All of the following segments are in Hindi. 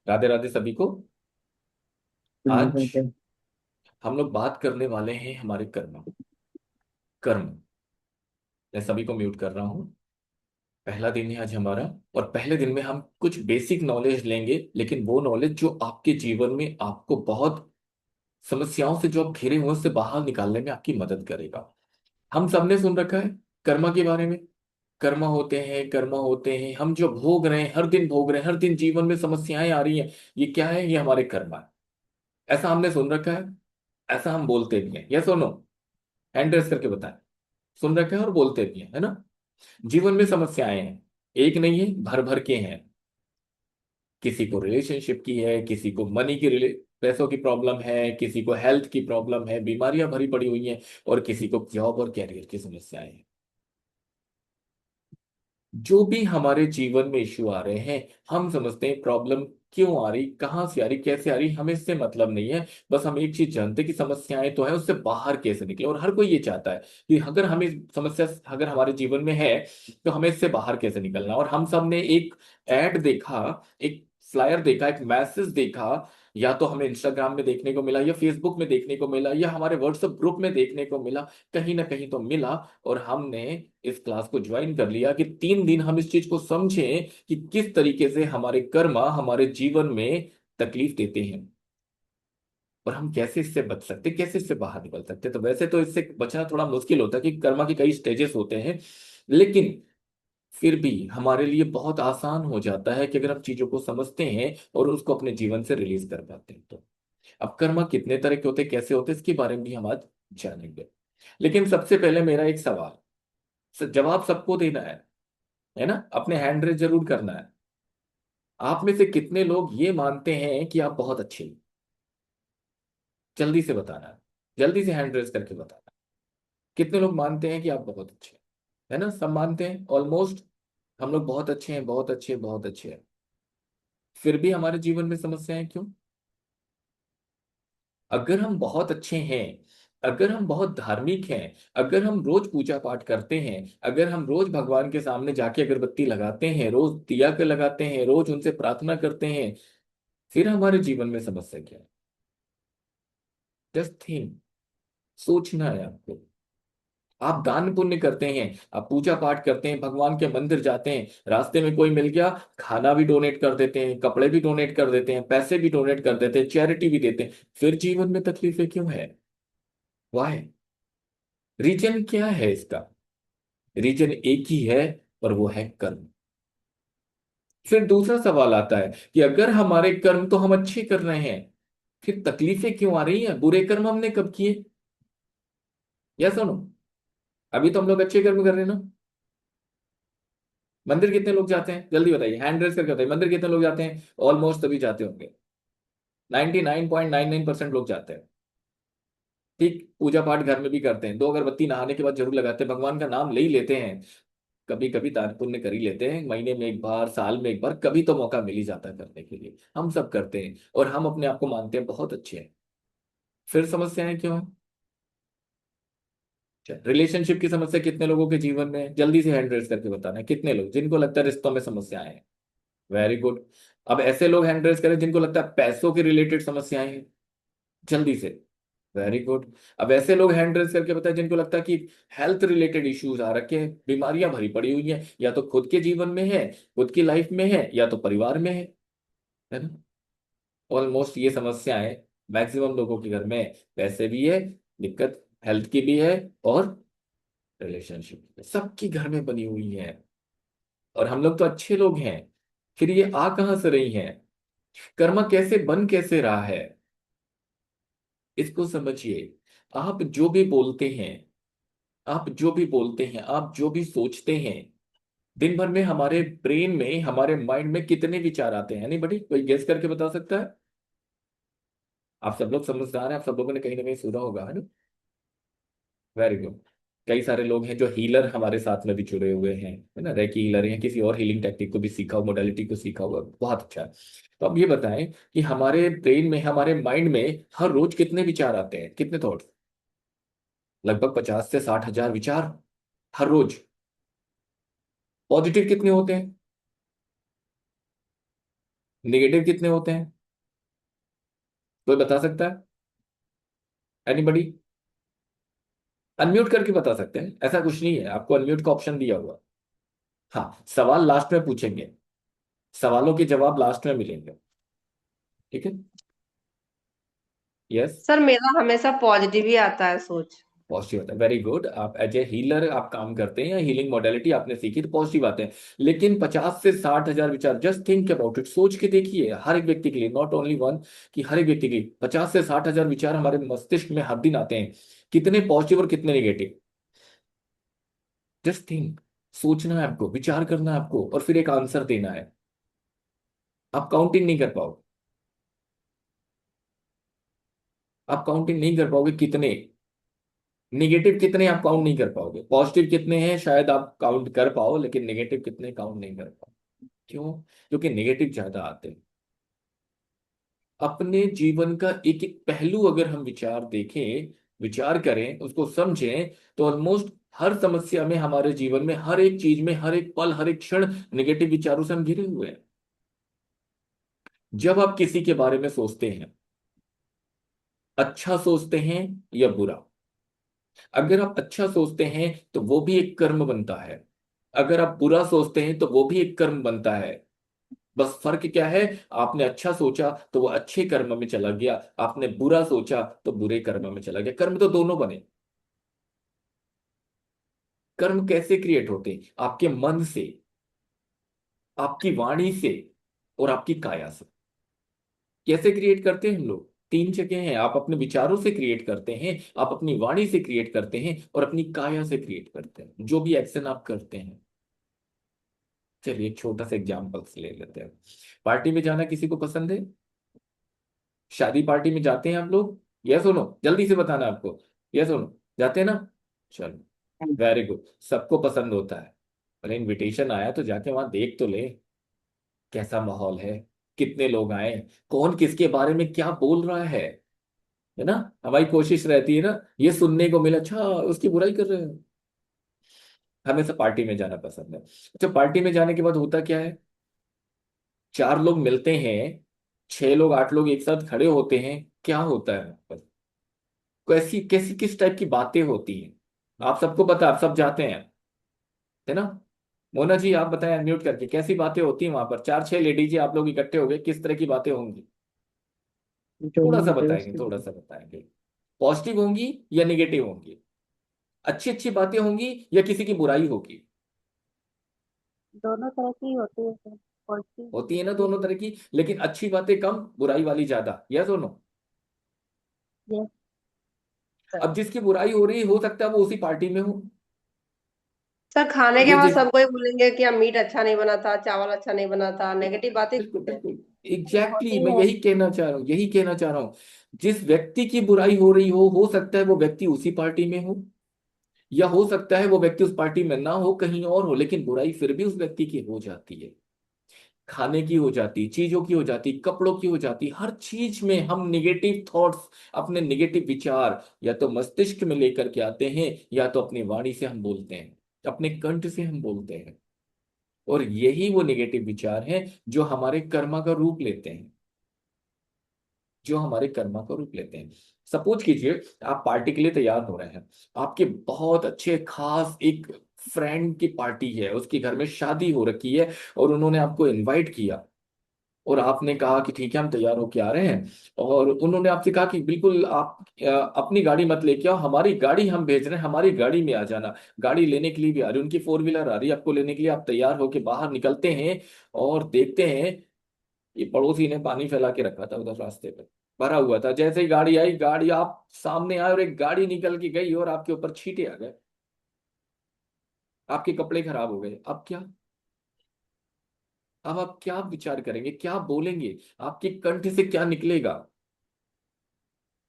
राधे राधे सभी को। आज बिल्कुल। हम लोग बात करने वाले हैं हमारे कर्म। कर्म। मैं सभी को म्यूट कर रहा हूँ। पहला दिन है आज हमारा। और पहले दिन में हम कुछ बेसिक नॉलेज लेंगे, लेकिन वो नॉलेज जो आपके जीवन में आपको बहुत समस्याओं से जो आप घिरे हुए हैं, उससे बाहर निकालने में आपकी मदद करेगा। हम सबने सुन रखा है कर्मा के बारे में। कर्मा होते हैं, कर्मा होते हैं, हम जो भोग रहे हैं, हर दिन भोग रहे हैं, हर दिन जीवन में समस्याएं आ रही हैं। ये क्या है? ये हमारे कर्मा है। ऐसा हमने सुन रखा है। ऐसा हम बोलते भी हैं। यस और नो? हैंड रेस करके बताएं। सुन रखे हैं और बोलते भी हैं, है ना? जीवन में समस्याएं हैं। एक नहीं है, भर भर के हैं। किसी को रिलेशनशिप की है, किसी को मनी की पैसों की प्रॉब्लम है, किसी को हेल्थ की प्रॉब्लम है, बीमारियां भरी पड़ी हुई हैं। और किसी को जॉब और कैरियर की समस्याएं हैं। जो भी हमारे जीवन में इश्यू आ रहे हैं, हम समझते हैं प्रॉब्लम क्यों आ रही, कहाँ से आ रही, कैसे आ रही, हमें इससे मतलब नहीं है। बस हम एक चीज जानते हैं कि समस्याएं तो है, उससे बाहर कैसे निकले। और हर कोई ये चाहता है कि अगर हमें समस्या अगर हमारे जीवन में है, तो हमें इससे बाहर कैसे निकलना। और हम सब ने एक एड देखा, एक फ्लायर देखा, एक मैसेज देखा। या तो हमें इंस्टाग्राम में देखने को मिला, या फेसबुक में देखने को मिला, या हमारे व्हाट्सएप ग्रुप में देखने को मिला। कहीं ना कहीं तो मिला। और हमने इस क्लास को ज्वाइन कर लिया कि 3 दिन हम इस चीज को समझें कि किस तरीके से हमारे कर्मा हमारे जीवन में तकलीफ देते हैं। और हम कैसे इससे बच सकते, कैसे इससे बाहर निकल सकते। तो वैसे तो इससे बचना थोड़ा मुश्किल होता है कि कर्मा के कई स्टेजेस होते हैं। लेकिन फिर भी हमारे लिए बहुत आसान हो जाता है कि अगर हम चीजों को समझते हैं और उसको अपने जीवन से रिलीज कर पाते हैं तो। अब कर्मा कितने तरह के होते हैं, कैसे होते हैं, इसके बारे में भी हम आज जानेंगे। लेकिन सबसे पहले मेरा एक सवाल, जवाब सबको देना है ना? अपने हैंड रेज जरूर करना है। आप में से कितने लोग ये मानते हैं कि आप बहुत अच्छे हैं? जल्दी से बताना है। जल्दी से हैंड रेज करके बताना है। कितने लोग मानते हैं कि आप बहुत अच्छे हैं? है ना? सब मानते हैं ऑलमोस्ट। हम लोग बहुत अच्छे हैं, बहुत अच्छे हैं, बहुत अच्छे हैं। फिर भी हमारे जीवन में समस्याएं क्यों? अगर हम बहुत अच्छे हैं, अगर हम बहुत धार्मिक हैं, अगर हम रोज पूजा पाठ करते हैं, अगर हम रोज भगवान के सामने जाके अगरबत्ती लगाते हैं, रोज दिया के लगाते हैं, रोज उनसे प्रार्थना करते हैं, फिर हमारे जीवन में समस्या क्या है? Just think. सोचना है आपको। आप दान पुण्य करते हैं, आप पूजा पाठ करते हैं, भगवान के मंदिर जाते हैं, रास्ते में कोई मिल गया, खाना भी डोनेट कर देते हैं, कपड़े भी डोनेट कर देते हैं, पैसे भी डोनेट कर देते हैं, चैरिटी भी देते हैं। फिर जीवन में तकलीफें क्यों है? वाह। रीजन क्या है इसका? रीजन एक ही है, और वो है कर्म। फिर दूसरा सवाल आता है कि अगर हमारे कर्म तो हम अच्छे कर रहे हैं, फिर तकलीफें क्यों आ रही हैं? बुरे कर्म हमने कब किए? या सुनो, अभी तो हम लोग अच्छे कर्म कर रहे हैं ना। मंदिर कितने लोग जाते हैं? जल्दी बताइए, हैंड रेस करके बताइए, मंदिर कितने लोग जाते हैं? ऑलमोस्ट सभी जाते होंगे। 99.99% लोग जाते हैं। ठीक, पूजा पाठ घर में भी करते हैं, 2 अगरबत्ती नहाने के बाद जरूर लगाते हैं, भगवान का नाम ले ही लेते हैं। कभी कभी दान पुण्य कर ही लेते हैं, महीने में एक बार, साल में एक बार, कभी तो मौका मिल ही जाता है करने के लिए। हम सब करते हैं और हम अपने आप को मानते हैं बहुत अच्छे हैं। फिर समस्याएं क्यों है? रिलेशनशिप की समस्या कितने लोगों के जीवन में है? जल्दी से हैंड रेस करके बताना है, कितने लोग जिनको लगता है रिश्तों में समस्याएं हैं। Very good. अब ऐसे लोग हैंड रेस करें जिनको लगता है पैसों के रिलेटेड समस्याएं हैं। जल्दी से। Very good. अब ऐसे लोग हैंड रेस करके बताएं जिनको लगता है कि हेल्थ रिलेटेड इश्यूज आ रखे हैं, बीमारियां भरी पड़ी हुई हैं, या तो खुद के जीवन में है, खुद की लाइफ में है, या तो परिवार में है ना? ऑलमोस्ट ये समस्याएं मैक्सिमम लोगों के घर में। पैसे भी है, दिक्कत हेल्थ की भी है, और रिलेशनशिप सबकी घर में बनी हुई है। और हम लोग तो अच्छे लोग हैं। फिर ये आ कहां से रही हैं? कर्मा कैसे बन कैसे रहा है? इसको समझिए। आप जो भी बोलते हैं, आप जो भी बोलते हैं, आप जो भी सोचते हैं, दिन भर में हमारे ब्रेन में, हमारे माइंड में कितने विचार आते हैं? नहीं बड़ी, कोई गेस करके बता सकता है? आप सब लोग समझदार हैं, आप सब लोगों ने कहीं ना कहीं सुना होगा, है ना? Very good. कई सारे लोग हैं जो हीलर हमारे साथ में भी जुड़े हुए हैं, है ना? रेकी हीलर हैं, किसी और हीलिंग टेक्निक को भी सीखा हो, मोडालिटी को सीखा हुआ, बहुत अच्छा है। तो अब ये बताएं कि हमारे ब्रेन में, हमारे माइंड में हर रोज कितने विचार आते हैं, कितने थॉट्स? लगभग 50 से 60 हजार विचार हर रोज। पॉजिटिव कितने होते हैं? नेगेटिव कितने होते हैं? कोई बता सकता है? एनीबडी? अनम्यूट करके बता सकते हैं, ऐसा कुछ नहीं है, आपको अनम्यूट का ऑप्शन दिया हुआ। हाँ, सवाल लास्ट में पूछेंगे, सवालों के जवाब लास्ट में मिलेंगे। ठीक है। यस। सर मेरा हमेशा पॉजिटिव ही आता है सोच। पॉजिटिव आता है, वेरी गुड। आप एज ए हीलर आप काम करते हैं, या हीलिंग मॉडलिटी आपने सीखी, तो पॉजिटिव आते हैं। लेकिन 50 से 60 हजार विचार, जस्ट थिंक अबाउट इट, सोच के देखिए, हर एक व्यक्ति के लिए, नॉट ओनली वन, कि हर एक व्यक्ति के लिए 50 से 60 हजार विचार हमारे मस्तिष्क में हर दिन आते हैं। कितने पॉजिटिव और कितने नेगेटिव? Just think. सोचना है आपको, विचार करना है आपको, और फिर एक आंसर देना है। आप काउंटिंग नहीं कर पाओगे, आप काउंटिंग नहीं कर पाओगे कितने निगेटिव, कितने आप काउंट नहीं कर पाओगे। पॉजिटिव कितने हैं शायद आप काउंट कर पाओ, लेकिन नेगेटिव कितने काउंट नहीं कर पाओ। क्यों? क्योंकि नेगेटिव ज्यादा आते हैं। अपने जीवन का एक एक पहलू अगर हम विचार देखें, विचार करें, उसको समझें, तो ऑलमोस्ट हर समस्या में, हमारे जीवन में, हर एक चीज में, हर एक पल, हर एक क्षण नेगेटिव विचारों से हम घिरे हुए हैं। जब आप किसी के बारे में सोचते हैं, अच्छा सोचते हैं या बुरा? अगर आप अच्छा सोचते हैं तो वो भी एक कर्म बनता है, अगर आप बुरा सोचते हैं तो वो भी एक कर्म बनता है। बस फर्क क्या है? आपने अच्छा सोचा तो वो अच्छे कर्म में चला गया, आपने बुरा सोचा तो बुरे कर्म में चला गया। कर्म तो दोनों बने। कर्म कैसे क्रिएट होते हैं? आपके मन से, आपकी वाणी से, और आपकी काया से। कैसे क्रिएट करते हैं हम लोग? तीन जगह हैं। आप अपने विचारों से क्रिएट करते हैं, आप अपनी वाणी से क्रिएट करते हैं, और अपनी काया से क्रिएट करते हैं, जो भी एक्शन आप करते हैं। चलिए एक छोटा सा एग्जाम्पल्स ले लेते हैं। पार्टी में जाना किसी को पसंद है? शादी पार्टी में जाते हैं हम लोग? यस सुनो, जल्दी से बताना आपको। यस सुनो, जाते हैं ना? चलो, वेरी गुड, सबको पसंद होता है। अरे इनविटेशन आया तो जाके वहां देख तो ले, कैसा माहौल है, कितने लोग आए, कौन किसके बारे में क्या बोल रहा है ना? हमारी कोशिश रहती है ना, ये सुनने को मिला, अच्छा उसकी बुराई कर रहे हैं। हमें सब पार्टी में जाना पसंद है। अच्छा, पार्टी में जाने के बाद होता क्या है? चार लोग मिलते हैं, 6 लोग 8 लोग एक साथ खड़े होते हैं, क्या होता है वहां पर? कैसी कैसी किस टाइप की बातें होती हैं? आप सबको पता, आप सब जाते हैं, है ना? मोना जी आप बताएं अनम्यूट करके, कैसी बातें होती हैं वहां पर? 4 6 लेडीज आप लोग इकट्ठे हो गए, किस तरह की बातें होंगी? थोड़ा दोनों सा तरफ बताएंगे, से। थोड़ा सा बताएंगे। पॉजिटिव होंगी या निगेटिव होंगी? अच्छी अच्छी बातें होंगी या किसी की बुराई होगी? दोनों तरह की होती है सर, पॉजिटिव होती है ना नेगेटिव। दोनों तरह की, लेकिन अच्छी बातें कम, बुराई वाली ज्यादा, यस और नो? Yes sir. अब जिसकी बुराई हो रही, हो सकता है वो उसी पार्टी में हो। सर खाने के ये बाद जिस सबको ही बोलेंगे कि मीट अच्छा नहीं बना था, चावल अच्छा नहीं बना था, नेगेटिव बातें बिल्कुल बिल्कुल, होती एग्जैक्टली ही मैं है। यही कहना चाह रहा हूँ, यही कहना चाह रहा हूँ। जिस व्यक्ति की बुराई हो रही हो सकता है वो व्यक्ति उसी पार्टी में हो, या हो सकता है वो व्यक्ति उस पार्टी में ना हो, कहीं और हो, लेकिन बुराई फिर भी उस व्यक्ति की हो जाती है। खाने की हो जाती, चीजों की हो जाती, कपड़ों की हो जाती, हर चीज में हम निगेटिव थॉट्स, अपने निगेटिव विचार या तो मस्तिष्क में लेकर के आते हैं, या तो अपनी वाणी से हम बोलते हैं, अपने कंठ से हम बोलते हैं। और यही वो निगेटिव विचार हैं जो हमारे कर्मा का रूप लेते हैं, जो हमारे कर्मा का रूप लेते हैं। सपोज कीजिए आप पार्टी के लिए तैयार हो रहे हैं, आपके बहुत अच्छे खास एक फ्रेंड की पार्टी है, उसके घर में शादी हो रखी है, और उन्होंने आपको इनवाइट किया, और आपने कहा कि ठीक है हम तैयार होके आ रहे हैं, और उन्होंने आपसे कहा कि बिल्कुल आप अपनी गाड़ी मत लेके आओ, हमारी गाड़ी हम भेज रहे हैं, हमारी गाड़ी में आ जाना। गाड़ी लेने के लिए भी आ रही, उनकी 4 व्हीलर आ रही है आपको लेने के लिए। आप तैयार होके बाहर निकलते हैं, और देखते हैं ये पड़ोसी ने पानी फैला के रखा था उधर रास्ते पे, भरा हुआ था। जैसे ही गाड़ी आई, गाड़ी आप सामने आए, और एक गाड़ी निकल के गई, और आपके ऊपर छींटे आ गए, आपके कपड़े खराब हो गए। अब क्या? अब आप क्या विचार करेंगे, क्या बोलेंगे? आपके कंठ से क्या निकलेगा?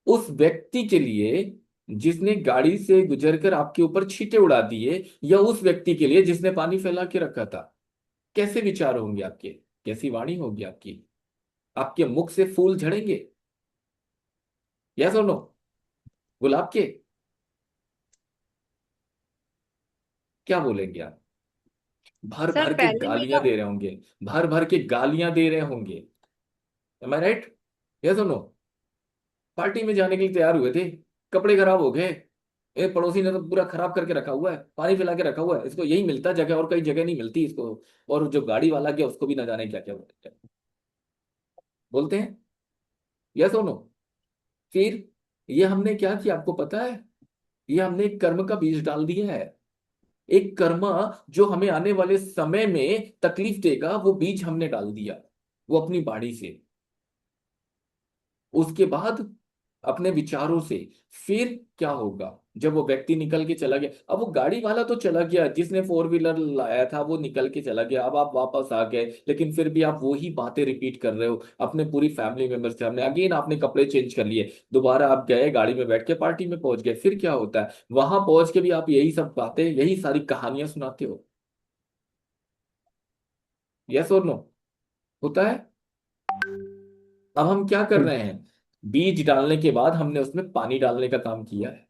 उस व्यक्ति के लिए जिसने गाड़ी से गुजरकर आपके ऊपर छींटे उड़ा दिए, या उस व्यक्ति के लिए जिसने पानी फैला के रखा था? कैसे विचार होंगे आपके? कैसी वाणी होगी आपकी? आपके मुख से फूल झड़ेंगे? यस और नो? गुलाब के? क्या बोलेंगे आप? भर सर भर के पहले गालियां मेरा दे रहे होंगे, भर भर के गालियां दे रहे होंगे। एम आई राइट? यस और नो? पार्टी में जाने के लिए तैयार हुए थे, कपड़े खराब हो गए, एक पड़ोसी ने तो पूरा खराब करके रखा हुआ है, पानी पिला के रखा हुआ है, इसको यही मिलता है जगह, और कई जगह नहीं मिलती इसको। और जो गाड़ी वाला गया उसको भी ना जाने क्या क्या बोलते हैं। यस और नो? फिर ये हमने क्या किया आपको पता है? ये हमने एक कर्म का बीज डाल दिया है। एक कर्म जो हमें आने वाले समय में तकलीफ देगा, वो बीज हमने डाल दिया, वो अपनी बाड़ी से। उसके बाद अपने विचारों से। फिर क्या होगा? जब वो व्यक्ति निकल के चला गया, अब वो गाड़ी वाला तो चला गया, जिसने फोर व्हीलर लाया था वो निकल के चला गया, अब आप वापस आ गए, लेकिन फिर भी आप वही बातें रिपीट कर रहे हो अपने पूरी फैमिली मेंबर्स के सामने। अगेन आपने कपड़े चेंज कर लिए, दोबारा आप गए गाड़ी में बैठ के पार्टी में पहुंच गए, फिर क्या होता है? वहां पहुंच के भी आप यही सब बातें, यही सारी कहानियां सुनाते हो। यस और नो? होता है। अब हम क्या कर रहे हैं? बीज डालने के बाद हमने उसमें पानी डालने का काम किया है।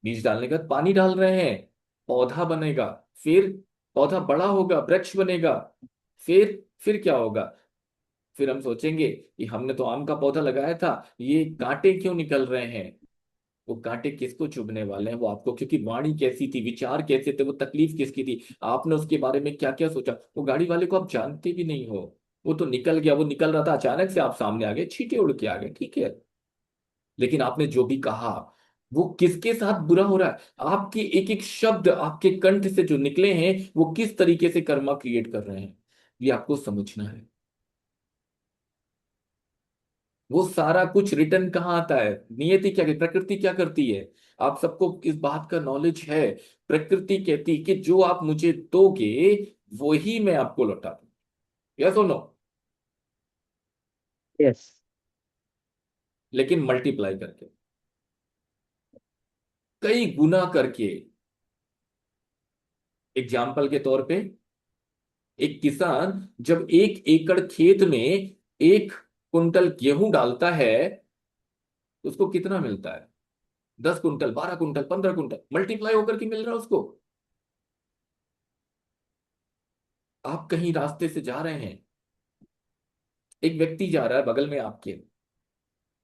बीज डालने के बाद पानी डाल रहे हैं, पौधा बनेगा, फिर पौधा बड़ा होगा, वृक्ष बनेगा। फिर क्या होगा? फिर हम सोचेंगे कि हमने तो आम का पौधा लगाया था, ये कांटे क्यों निकल रहे हैं? वो कांटे किसको चुभने वाले हैं? वो आपको, क्योंकि वाणी कैसी थी, विचार कैसे थे, वो तकलीफ किसकी थी, आपने उसके बारे में क्या क्या सोचा। वो गाड़ी वाले को आप जानते भी नहीं हो, वो तो निकल गया, वो निकल रहा था, अचानक से आप सामने आ गए, छींटे उड़ के आ गए, ठीक है। लेकिन आपने जो भी कहा, वो किसके साथ बुरा हो रहा है? आपके एक एक शब्द, आपके कंठ से जो निकले हैं, वो किस तरीके से कर्मा क्रिएट कर रहे हैं, ये आपको समझना है। वो सारा कुछ रिटर्न कहाँ आता है? नियति क्या कहती, प्रकृति क्या करती है? आप सबको इस बात का नॉलेज है। प्रकृति कहती है कि जो आप मुझे दोगे, वो ही मैं आपको लौटा दूं। यस और नो? यस। लेकिन मल्टीप्लाई करके, कई गुना करके। एग्जाम्पल के तौर पे, एक किसान जब 1 एकड़ खेत में 1 कुंटल गेहूं डालता है, तो उसको कितना मिलता है? 10 कुंटल, 12 कुंटल, 15 कुंटल, मल्टीप्लाई होकर के मिल रहा है उसको। आप कहीं रास्ते से जा रहे हैं, एक व्यक्ति जा रहा है बगल में आपके,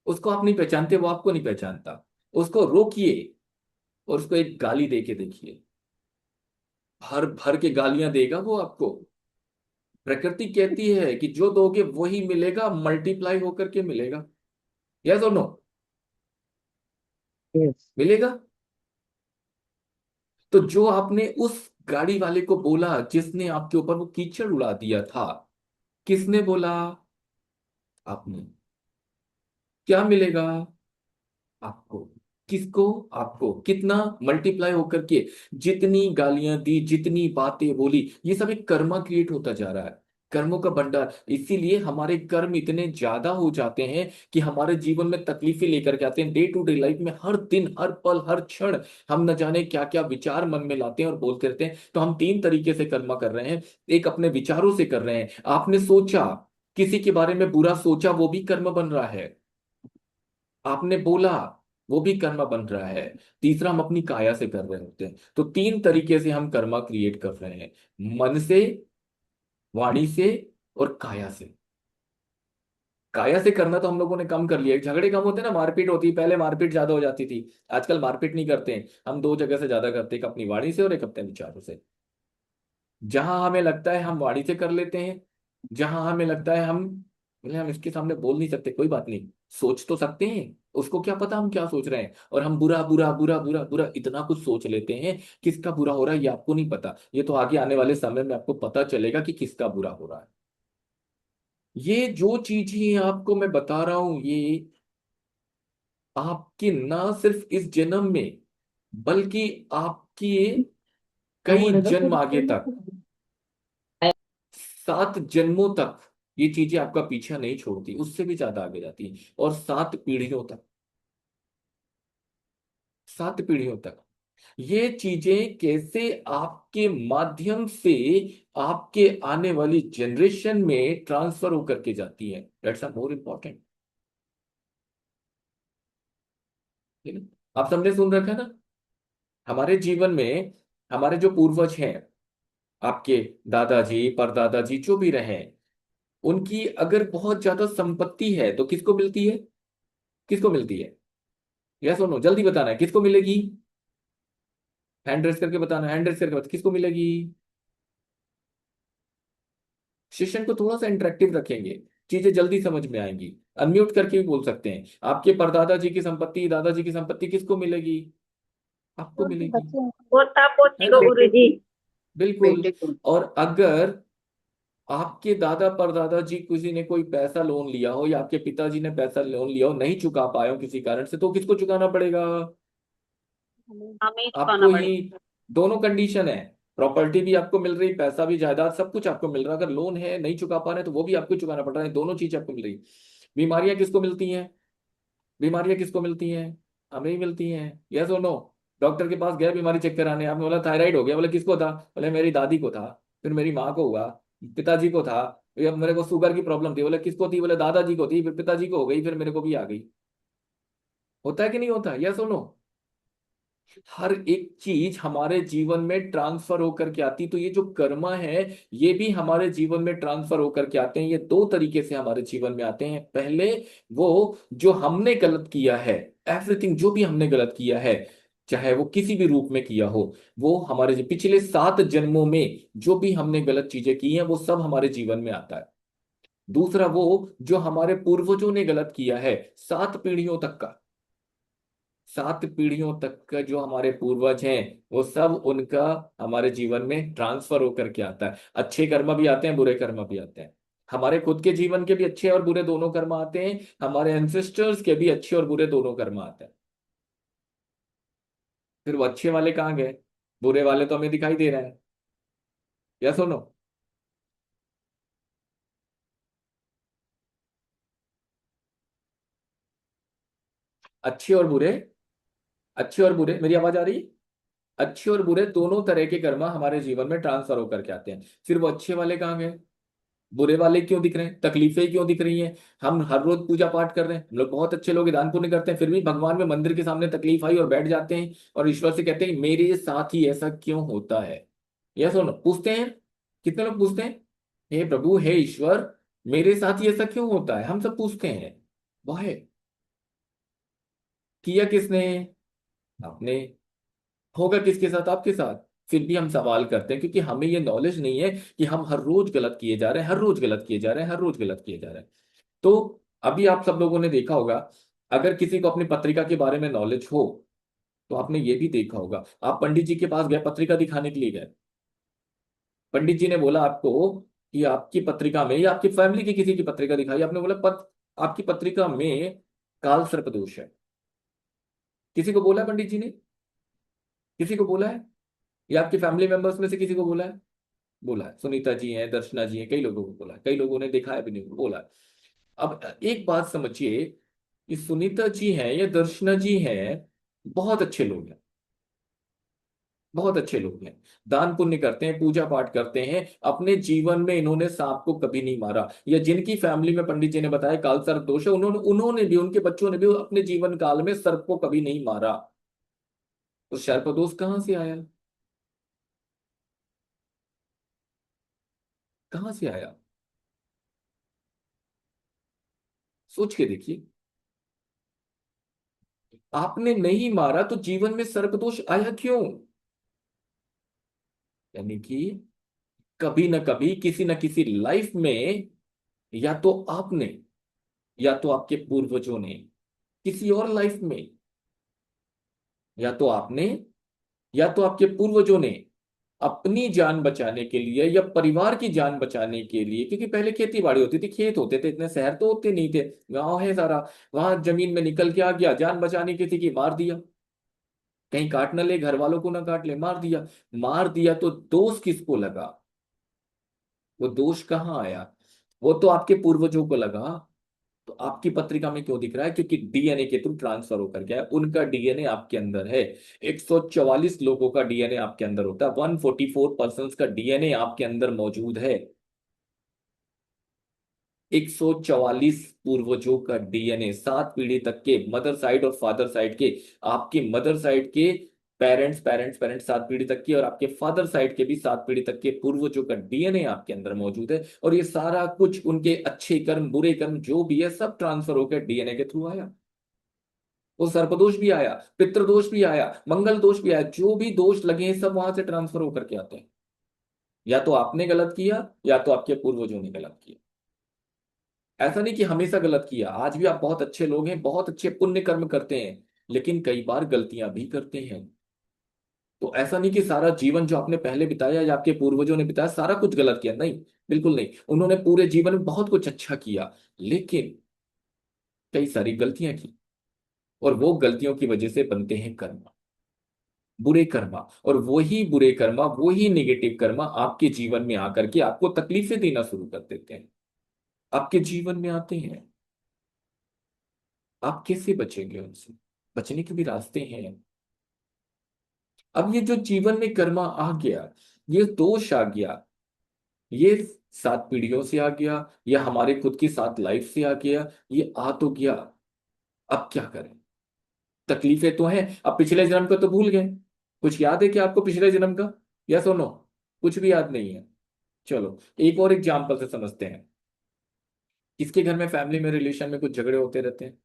उसको आप नहीं पहचानते, वो आपको नहीं पहचानता, उसको रोकिए और उसको एक गाली दे के देखिए। भर भर के गालियां देगा वो आपको। प्रकृति कहती है कि जो दोगे वही मिलेगा, मल्टीप्लाई होकर के मिलेगा। यस और नो? यस। मिलेगा। तो जो आपने उस गाड़ी वाले को बोला, जिसने आपके ऊपर वो कीचड़ उड़ा दिया था, किसने बोला? आपने। क्या मिलेगा आपको? किसको? आपको। कितना? मल्टीप्लाई होकर के। जितनी गालियां दी, जितनी बातें बोली, ये सब एक कर्मा क्रिएट होता जा रहा है, कर्मों का भंडार। इसीलिए हमारे कर्म इतने ज्यादा हो जाते हैं कि हमारे जीवन में तकलीफें लेकर के आते हैं। डे टू डे लाइफ में हर दिन, हर पल, हर क्षण हम न जाने क्या क्या विचार मन में लाते हैं और बोलते रहते हैं। तो हम 3 तरीके से कर्मा कर रहे हैं। एक अपने विचारों से कर रहे हैं, आपने सोचा, किसी के बारे में बुरा सोचा, वो भी कर्म बन रहा है। आपने बोला, वो भी कर्म बन रहा है। तीसरा, हम अपनी काया से कर रहे होते हैं। तो 3 तरीके से हम कर्मा क्रिएट कर रहे हैं, मन से, वाणी से और काया से। काया से करना तो हम लोगों ने कम कर लिया है। झगड़े कम होते हैं ना, मारपीट होती है, पहले मारपीट ज्यादा हो जाती थी। आजकल मारपीट नहीं करते हैं हम, 2 जगह से ज्यादा करते हैं, एक अपनी वाणी से और एक अपने विचारों से। जहां हमें लगता है हम वाणी से कर लेते हैं, जहां हमें लगता है हम, बोले हम इसके सामने बोल नहीं सकते, कोई बात नहीं, सोच तो सकते हैं। उसको क्या पता हम क्या सोच रहे हैं, और हम बुरा बुरा बुरा बुरा बुरा इतना कुछ सोच लेते हैं। किसका बुरा हो रहा है ये आपको नहीं पता, ये तो आगे आने वाले समय में आपको पता चलेगा कि किसका बुरा हो रहा है। ये जो चीजें आपको मैं बता रहा हूं, ये आपके ना सिर्फ इस जन्म में, बल्कि आपके कई जन्म आगे तक, 7 जन्मों तक ये चीजें आपका पीछा नहीं छोड़ती, उससे भी ज्यादा आगे जाती है, और 7 पीढ़ियों तक। 7 पीढ़ियों तक ये चीजें कैसे आपके माध्यम से आपके आने वाली जनरेशन में ट्रांसफर होकर के जाती है, दैट्स आर मोर इम्पोर्टेंट। ठीक है? आप सबने सुन रखा है ना, हमारे जीवन में हमारे जो पूर्वज हैं, आपके दादाजी, परदादाजी, जो भी रहे, उनकी अगर बहुत ज्यादा संपत्ति है तो किसको मिलती है? किसको मिलती है? यस और नो, जल्दी बताना है, किसको मिलेगी? हैंड रेस करके बताना, हैंड रेस करके बता, किसको मिलेगी? सेशन को थोड़ा सा इंटरेक्टिव रखेंगे, चीजें जल्दी समझ में आएंगी। अनम्यूट करके भी बोल सकते हैं। आपके परदादा जी की संपत्ति, दादाजी की संपत्ति किसको मिलेगी? आपको मिलेगी। बच्चे पोता पोती है को ना? गुरुजी। बिल्कुल। बेटे को। और अगर आपके दादा परदादा जी किसी ने कोई पैसा लोन लिया हो, या आपके पिताजी ने पैसा लोन लिया हो, नहीं चुका पाए हो किसी कारण से, तो किसको चुकाना पड़ेगा? हमें ही चुकाना आपको ही। पड़ेगा। दोनों कंडीशन है, प्रॉपर्टी भी आपको मिल रही, पैसा भी, जायदाद सब कुछ आपको मिल रहा है। अगर लोन है नहीं चुका पा रहे तो वो भी आपको चुकाना पड़ रहा है, दोनों चीज आपको मिल रही। बीमारियां किसको मिलती हैं? बीमारियां किसको मिलती हैं? हमें ही मिलती हैं। यस और नो? डॉक्टर के पास गया बीमारी चेक कराने, आपने बोला थायराइड हो गया, बोले किसको था? बोले मेरी दादी को था, फिर मेरी माँ को हुआ, पिताजी को था, या मेरे को शुगर की प्रॉब्लम थी, बोले किसको थी? बोले दादाजी को थी, फिर पिताजी को हो गई, फिर मेरे को भी आ गई। होता है कि नहीं होता? यस और नो? हर एक चीज हमारे जीवन में ट्रांसफर होकर के आती, तो ये जो कर्मा है ये भी हमारे जीवन में ट्रांसफर होकर के आते हैं। ये दो तरीके से हमारे जीवन में आते हैं। पहले वो जो हमने गलत किया है, एवरीथिंग जो भी हमने गलत किया है, चाहे वो किसी भी रूप में किया हो, वो हमारे पिछले 7 जन्मों में जो भी हमने गलत चीजें की हैं वो सब हमारे जीवन में आता है। दूसरा वो जो हमारे पूर्वजों ने गलत किया है, 7 पीढ़ियों तक का, 7 पीढ़ियों तक का जो हमारे पूर्वज हैं, वो सब उनका हमारे जीवन में ट्रांसफर होकर के आता है। अच्छे कर्म भी आते हैं, बुरे कर्म भी आते हैं। हमारे खुद के जीवन के भी अच्छे और बुरे दोनों कर्म आते हैं, हमारे एंसेस्टर्स के भी अच्छे और बुरे दोनों कर्म आते हैं। फिर वो अच्छे वाले कहाँ गए? बुरे वाले तो हमें दिखाई दे रहे हैं। या सुनो, अच्छे और बुरे, अच्छे और बुरे, मेरी आवाज आ रही है? अच्छे और बुरे दोनों तरह के कर्म हमारे जीवन में ट्रांसफर होकर के आते हैं। फिर वो अच्छे वाले कहाँ गए? बुरे वाले क्यों दिख रहे हैं? तकलीफें क्यों दिख रही हैं? हम हर रोज पूजा पाठ कर रहे हैं, हम लोग बहुत अच्छे लोग हैं, दान पुण्य करते हैं, फिर भी भगवान में मंदिर के सामने तकलीफ आई और बैठ जाते हैं, और ईश्वर से कहते हैं मेरे साथ ही ऐसा क्यों होता है? यह सुनो, पूछते हैं, कितने लोग पूछते हैं, हे प्रभु, हे ईश्वर, मेरे साथ ही ऐसा क्यों होता है? हम सब पूछते हैं। वाह, किया किसने? आपने। होगा किसके साथ? आपके साथ। फिर भी हम सवाल करते हैं, क्योंकि हमें ये नॉलेज नहीं है कि हम हर रोज गलत किए जा रहे हैं, हर रोज गलत किए जा रहे हैं, हर रोज गलत किए जा रहे हैं। तो अभी आप सब लोगों ने देखा होगा, अगर किसी को अपनी पत्रिका के बारे में नॉलेज हो, तो आपने ये भी देखा होगा, आप पंडित जी के पास गए, पत्रिका दिखाने के लिए गए, पंडित जी ने बोला आपको कि आपकी पत्रिका में, या आपकी फैमिली की किसी की पत्रिका दिखाई, आपने बोला आपकी पत्रिका में काल सर्प दोष है। किसी को बोला है पंडित जी ने? किसी को बोला है? या आपकी फैमिली मेंबर्स में से किसी को बोला है? बोला है, सुनीता जी हैं, दर्शना जी हैं, कई लोगों को बोला है, कई लोगों ने देखा है भी नहीं बोला है। अब एक बात समझिए, ये सुनीता जी हैं या दर्शना जी हैं, बहुत अच्छे लोग हैं, बहुत अच्छे लोग हैं, दान पुण्य करते हैं, पूजा पाठ करते हैं, अपने जीवन में इन्होंने सांप को कभी नहीं मारा। या जिनकी फैमिली में पंडित जी ने बताया काल सर्प दोष है, उन्होंने उन्होंने भी, उनके बच्चों ने भी अपने जीवन काल में सर्प को कभी नहीं मारा। तो सर्प दोष कहाँ से आया? कहाँ से आया? सोच के देखिए। आपने नहीं मारा तो जीवन में सर्प दोष आया क्यों? यानी कि कभी ना कभी, किसी ना किसी लाइफ में, या तो आपने, या तो आपके पूर्वजों ने, किसी और लाइफ में, या तो आपने, या तो आपके पूर्वजों ने अपनी जान बचाने के लिए या परिवार की जान बचाने के लिए, क्योंकि पहले खेती बाड़ी होती थी, खेत होते थे, इतने शहर तो होते नहीं थे, गांव है सारा, वहां जमीन में निकल के आ गया, जान बचाने किसी की, मार दिया, कहीं काट ना ले, घर वालों को ना काट ले, मार दिया। मार दिया तो दोष किसको लगा? वो दोष कहाँ आया? वो तो आपके पूर्वजों को लगा। तो आपकी पत्रिका में क्यों दिख रहा है? क्योंकि डीएनए के थ्रू ट्रांसफर होकर गया है, उनका डीएनए आपके अंदर है। 144 लोगों का डीएनए आपके अंदर होता है, 144 पर्सन का डीएनए आपके अंदर मौजूद है। 144 पूर्वजों का डीएनए, 7 पीढ़ी तक के, मदर साइड और फादर साइड के, आपके मदर साइड के पेरेंट्स पेरेंट्स पेरेंट्स 7 पीढ़ी तक की, और आपके फादर साइड के भी 7 पीढ़ी तक के पूर्वजों का डीएनए आपके अंदर मौजूद है। और ये सारा कुछ उनके अच्छे कर्म बुरे कर्म जो भी है सब ट्रांसफर होकर डीएनए के थ्रू आया। वो सर्पदोष भी आया, पितृदोष भी आया, मंगल दोष भी आया, जो भी दोष लगे हैं सब वहां से ट्रांसफर होकर के आते हैं। या तो आपने गलत किया या तो आपके पूर्वजों ने गलत किया। ऐसा नहीं कि हमेशा गलत किया, आज भी आप बहुत अच्छे लोग हैं, बहुत अच्छे पुण्य कर्म करते हैं, लेकिन कई बार गलतियां भी करते हैं। तो ऐसा नहीं कि सारा जीवन जो आपने पहले बिताया या आपके पूर्वजों ने बिताया सारा कुछ गलत किया, नहीं, बिल्कुल नहीं। उन्होंने पूरे जीवन में बहुत कुछ अच्छा किया, लेकिन कई सारी गलतियां की, और वो गलतियों की वजह से बनते हैं कर्म, बुरे कर्मा। और वही बुरे कर्मा, वही नेगेटिव कर्मा आपके जीवन में आकर के आपको तकलीफें देना शुरू कर देते हैं, आपके जीवन में आते हैं। आप कैसे बचेंगे उनसे? बचने के भी रास्ते हैं। अब ये जो जीवन में कर्मा आ गया, ये दोष आ गया, ये 7 पीढ़ियों से आ गया, या हमारे खुद की 7 लाइफ से आ गया, ये आ तो गया। अब क्या करें? तकलीफें तो हैं। अब पिछले जन्म का तो भूल गए, कुछ याद है क्या आपको पिछले जन्म का? या सुनो, कुछ भी याद नहीं है। चलो एक और एग्जाम्पल से समझते हैं। किसके घर में फैमिली में रिलेशन में कुछ झगड़े होते रहते हैं?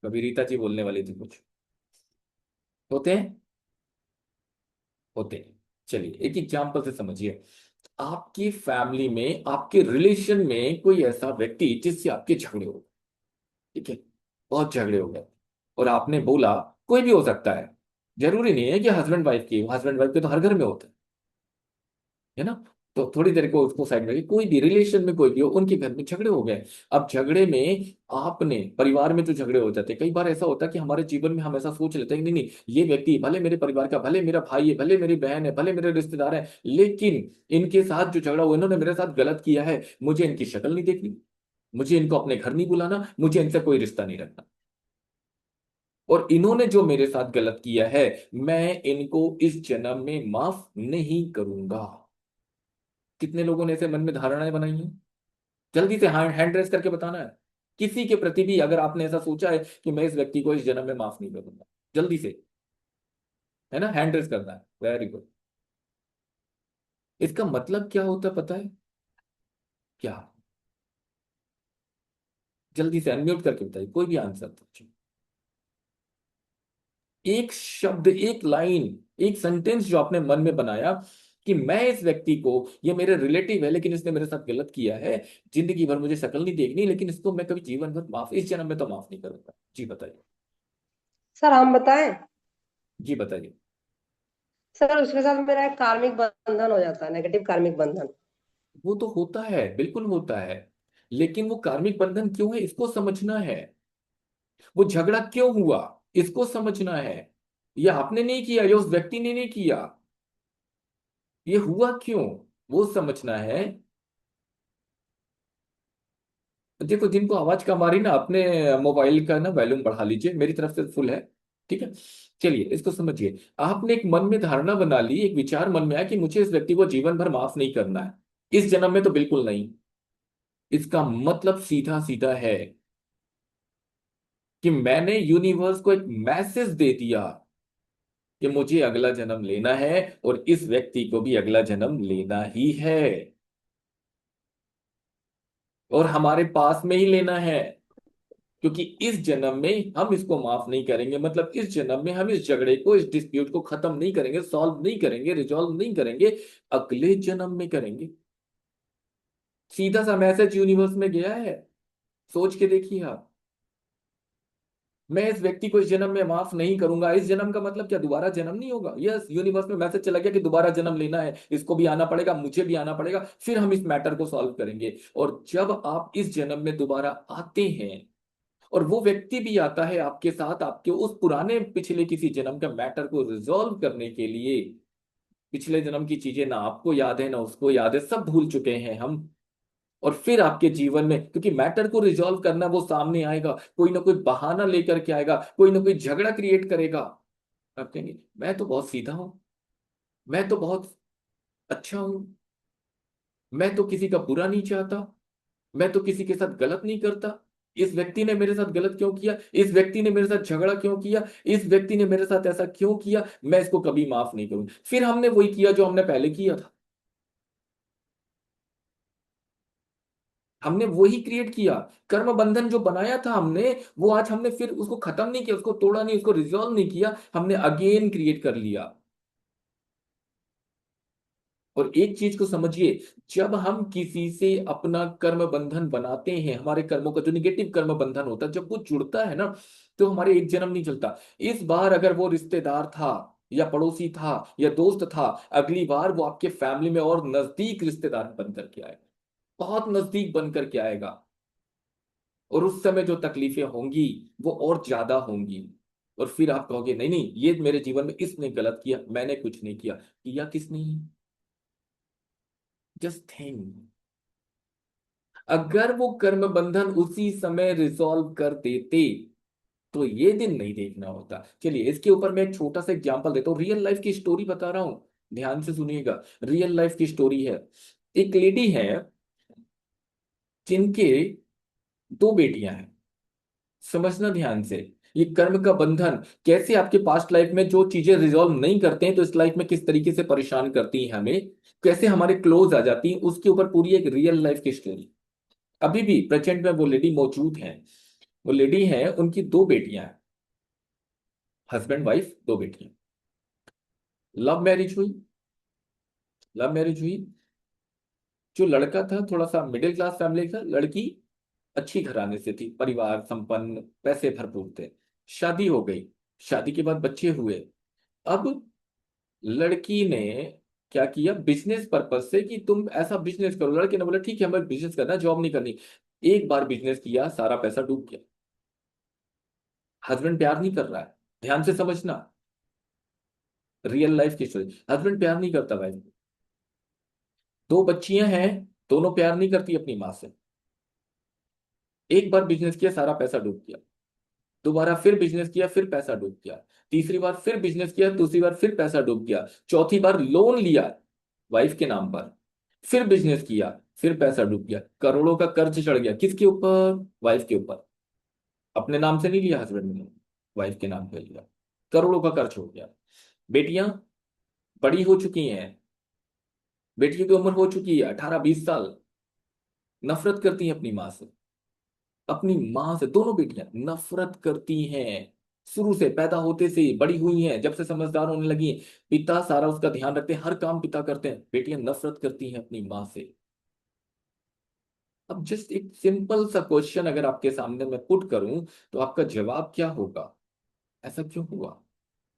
कभी रीता जी बोलने वाली थी कुछ। होते हैं, होते हैं। चलिए एक एग्जाम्पल से समझिए। आपकी फैमिली में, आपके रिलेशन में कोई ऐसा व्यक्ति जिससे आपके झगड़े हो, ठीक है, बहुत झगड़े हो गए, और आपने बोला, कोई भी हो सकता है, जरूरी नहीं है कि हस्बैंड वाइफ की, हस्बैंड वाइफ के तो हर घर में होते हैं, है ना? तो थोड़ी देर को उसको साइड में, कोई भी रिलेशन में कोई भी हो, उनके घर में झगड़े हो गए। अब झगड़े में, आपने परिवार में जो झगड़े हो जाते हैं, कई बार ऐसा होता है कि हमारे जीवन में हम ऐसा सोच लेते हैं कि नहीं नहीं, ये व्यक्ति भले मेरे परिवार का, भले मेरा भाई है, भले मेरी बहन है, भले मेरे रिश्तेदार है, लेकिन इनके साथ जो झगड़ा हुआ, इन्होंने मेरे साथ गलत किया है, मुझे इनकी शक्ल नहीं देखनी, मुझे इनको अपने घर नहीं बुलाना, मुझे इनसे कोई रिश्ता नहीं रखना। और इन्होंने जो मेरे साथ गलत किया है, मैं इनको इस जन्म में माफ नहीं करूंगा। कितने लोगों ने ऐसे मन में धारणाएं बनाई हैं? जल्दी से हैंड हैंड रेस करके बताना है। किसी के प्रति भी अगर आपने ऐसा सोचा है कि मैं इस व्यक्ति को इस जन्म में माफ नहीं करूंगा, जल्दी से, है ना, हैंड रेस करना है। Very good. इसका मतलब क्या होता है पता है क्या? जल्दी से अनम्यूट करके बताइए, कोई भी आंसर पूछिए। एक शब्द, एक लाइन, एक सेंटेंस जो आपने मन में बनाया कि मैं इस व्यक्ति को, ये मेरे रिलेटिव है लेकिन इसने मेरे साथ गलत किया है, जिंदगी भर मुझे शक्ल नहीं देखनी, लेकिन इसको मैं कभी जीवन भर माफ, इस जन्म में तो माफ नहीं करूंगा। जी बताइए। सर हम बताएं। जी बताइए। सर उसके साथ मेरा एक कार्मिक बंधन हो जाता है, नेगेटिव कार्मिक बंधन। वो तो होता है, बिल्कुल होता है, लेकिन वो कार्मिक बंधन क्यों है इसको समझना है। वो झगड़ा क्यों हुआ इसको समझना है। ये आपने नहीं किया, ये उस व्यक्ति ने नहीं किया, ये हुआ क्यों वो समझना है। देखो, जिनको आवाज कम आ रही ना, अपने मोबाइल का ना वॉल्यूम बढ़ा लीजिए, मेरी तरफ से फुल है, ठीक है। चलिए इसको समझिए। आपने एक मन में धारणा बना ली, एक विचार मन में आया कि मुझे इस व्यक्ति को जीवन भर माफ नहीं करना है, इस जन्म में तो बिल्कुल नहीं। इसका मतलब सीधा सीधा है कि मैंने यूनिवर्स को एक मैसेज दे दिया कि मुझे अगला जन्म लेना है, और इस व्यक्ति को भी अगला जन्म लेना ही है, और हमारे पास में ही लेना है। क्योंकि इस जन्म में हम इसको माफ नहीं करेंगे, मतलब इस जन्म में हम इस झगड़े को, इस डिस्प्यूट को खत्म नहीं करेंगे, सॉल्व नहीं करेंगे, रिजॉल्व नहीं करेंगे, अगले जन्म में करेंगे। सीधा सा मैसेज यूनिवर्स में गया है। सोच के देखिए आप। मैं इस व्यक्ति को इस जन्म में माफ नहीं करूंगा, इस जन्म का मतलब क्या, दोबारा जन्म नहीं होगा। यस, यूनिवर्स में मैसेज चला गया कि दोबारा जन्म लेना है, इसको भी आना पड़ेगा, मुझे भी आना पड़ेगा, फिर हम इस मैटर को सॉल्व करेंगे। और जब आप इस जन्म में दोबारा आते हैं, और वो व्यक्ति भी आता है आपके साथ, आपके उस पुराने पिछले किसी जन्म का मैटर को रिजॉल्व करने के लिए। पिछले जन्म की चीजें ना आपको याद है ना उसको याद है, सब भूल चुके हैं हम। और फिर आपके जीवन में, क्योंकि मैटर को रिजॉल्व करना, वो सामने आएगा, कोई ना कोई बहाना लेकर के आएगा, कोई ना कोई झगड़ा क्रिएट करेगा। आप कहेंगे मैं तो बहुत सीधा हूं, मैं तो बहुत अच्छा हूं, मैं तो किसी का बुरा नहीं चाहता, मैं तो किसी के साथ गलत नहीं करता। इस व्यक्ति ने मेरे साथ गलत क्यों किया, इस व्यक्ति ने मेरे साथ झगड़ा क्यों किया, इस व्यक्ति ने मेरे साथ ऐसा क्यों किया, मैं इसको कभी माफ नहीं करूंगा। फिर हमने वही किया जो हमने पहले किया था। हमने वही क्रिएट किया। कर्म बंधन जो बनाया था हमने, वो आज हमने फिर उसको खत्म नहीं किया, उसको तोड़ा नहीं, उसको रिजॉल्व नहीं किया, हमने अगेन क्रिएट कर लिया। और एक चीज को समझिए, जब हम किसी से अपना कर्म बंधन बनाते हैं, हमारे कर्मों का जो निगेटिव कर्म बंधन होता है, जब वो जुड़ता है ना, तो हमारे एक जन्म नहीं चलता। इस बार अगर वो रिश्तेदार था या पड़ोसी था या दोस्त था, अगली बार वो आपके फैमिली में और नजदीक रिश्तेदार बन करके आएगा, बहुत नजदीक बन करके आएगा। और उस समय जो तकलीफें होंगी वो और ज्यादा होंगी। और फिर आप कहोगे नहीं नहीं, ये मेरे जीवन में इसने गलत किया, मैंने कुछ नहीं किया। किया किसने? जस्ट थिंक, अगर वो कर्म बंधन उसी समय रिजॉल्व कर देते तो ये दिन नहीं देखना होता। चलिए इसके ऊपर मैं एक छोटा सा एग्जांपल देता हूँ, रियल लाइफ की स्टोरी बता रहा हूँ, ध्यान से सुनिएगा। रियल लाइफ की स्टोरी है। एक लेडी है जिनके दो बेटियां हैं। समझना ध्यान से, ये कर्म का बंधन कैसे आपके पास्ट लाइफ में जो चीजें रिजॉल्व नहीं करते हैं तो इस लाइफ में किस तरीके से परेशान करती हैं हमें, कैसे हमारे क्लोज आ जाती हैं, उसके ऊपर पूरी एक रियल लाइफ की स्टोरी। अभी भी प्रेजेंट में वो लेडी मौजूद है। वो लेडी है, उनकी दो बेटियां हैं, हस्बैंड वाइफ, दो बेटियां। लव मैरिज हुई। लव मैरिज हुई। जो लड़का था थोड़ा सा मिडिल क्लास फैमिली का, लड़की अच्छी घराने से थी, परिवार संपन्न, पैसे भरपूर थे। शादी हो गई। शादी के बाद बच्चे हुए। अब लड़की ने क्या किया, बिजनेस पर्पज से कि तुम ऐसा बिजनेस करो, लड़के ने बोला ठीक है हमें बिजनेस करना, जॉब नहीं करनी। एक बार बिजनेस किया, सारा पैसा डूब गया। हस्बैंड प्यार नहीं कर रहा है, ध्यान से समझना, रियल लाइफ की स्टोरी। हस्बैंड प्यार नहीं करता भाई। दो बच्चियां हैं, दोनों प्यार नहीं करती अपनी माँ से। एक बार बिजनेस किया, सारा पैसा डूब गया। दोबारा फिर बिजनेस किया, फिर पैसा डूब गया। तीसरी बार फिर बिजनेस किया, दूसरी बार फिर पैसा डूब गया। चौथी बार लोन लिया वाइफ के नाम पर, फिर बिजनेस किया, फिर पैसा डूब गया। करोड़ों का कर्ज चढ़ गया, किसके ऊपर? वाइफ के ऊपर। अपने नाम से नहीं लिया हस्बैंड ने, वाइफ के नाम पे लिया। करोड़ों का कर्ज हो गया। बेटियां बड़ी हो चुकी हैं, बेटियों की उम्र हो चुकी है 18-20 साल। नफरत करती हैं अपनी माँ से। अपनी माँ से दोनों बेटियां नफरत करती हैं। शुरू से, पैदा होते से ही बड़ी हुई हैं, जब से समझदार होने लगी हैं, पिता सारा उसका ध्यान रखते हैं, हर काम पिता करते हैं, बेटियां नफरत करती हैं अपनी माँ से। अब जस्ट एक सिंपल सा क्वेश्चन अगर आपके सामने मैं पुट करूं, तो आपका जवाब क्या होगा? ऐसा क्यों हुआ?